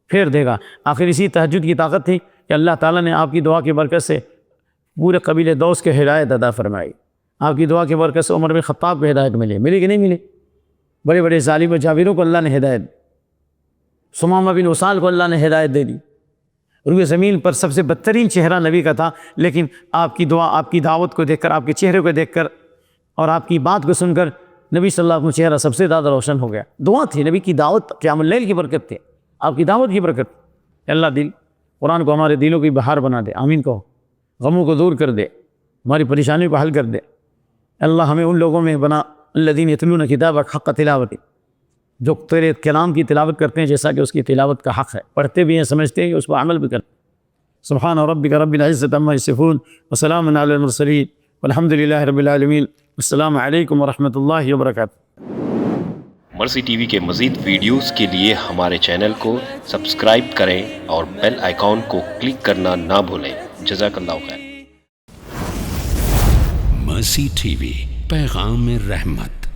پھیر دے گا. آخر اسی تہجد کی طاقت تھی کہ اللہ تعالیٰ نے آپ کی دعا کی برکت سے پورے قبیلے دوس کے ہدایت عطا فرمائی. آپ کی دعا کی برکت سے عمر بن خطاب کو ہدایت ملی کہ نہیں ملی؟ بڑے بڑے ظالم و جابروں کو اللہ نے ہدایت، ثمامہ بن اسال کو اللہ نے ہدایت دے دی. روئے زمین پر سب سے بدترین چہرہ نبی کا تھا، لیکن آپ کی دعا، آپ کی دعوت کو دیکھ کر، آپ کے چہرے کو دیکھ کر اور آپ کی بات کو سن کر نبی صلی اللہ علیہ وسلم کا چہرہ سب سے زیادہ روشن ہو گیا. دعا تھی نبی کی دعوت، قیام اللیل کی برکت تھی، آپ کی دعوت کی برکت. اللہ دل قرآن کو ہمارے دلوں کی بہار بنا دے، آمین کہو. غموں کو دور کر دے، ہماری پریشانیوں کو حل کر دے. اللہ ہمیں ان لوگوں میں بنا الذین یتلون کتابک حق تلاوت، جو تیرے کلام کی تلاوت کرتے ہیں جیسا کہ اس کی تلاوت کا حق ہے، پڑھتے بھی ہیں، سمجھتے ہیں، اس پر عمل بھی کرتے. سبحان ربک رب العزۃ عما یصفون وسلام علی المرسلین والحمد للہ رب العالمین. السلام علیکم ورحمۃ اللہ وبرکاتہ.
مرسی ٹی وی کے مزید ویڈیوز کے لیے ہمارے چینل کو سبسکرائب کریں اور بیل آئیکن کو کلک کرنا نہ بھولیں. جزاک اللہ خیر.
مرسی ٹی وی، پیغام رحمت.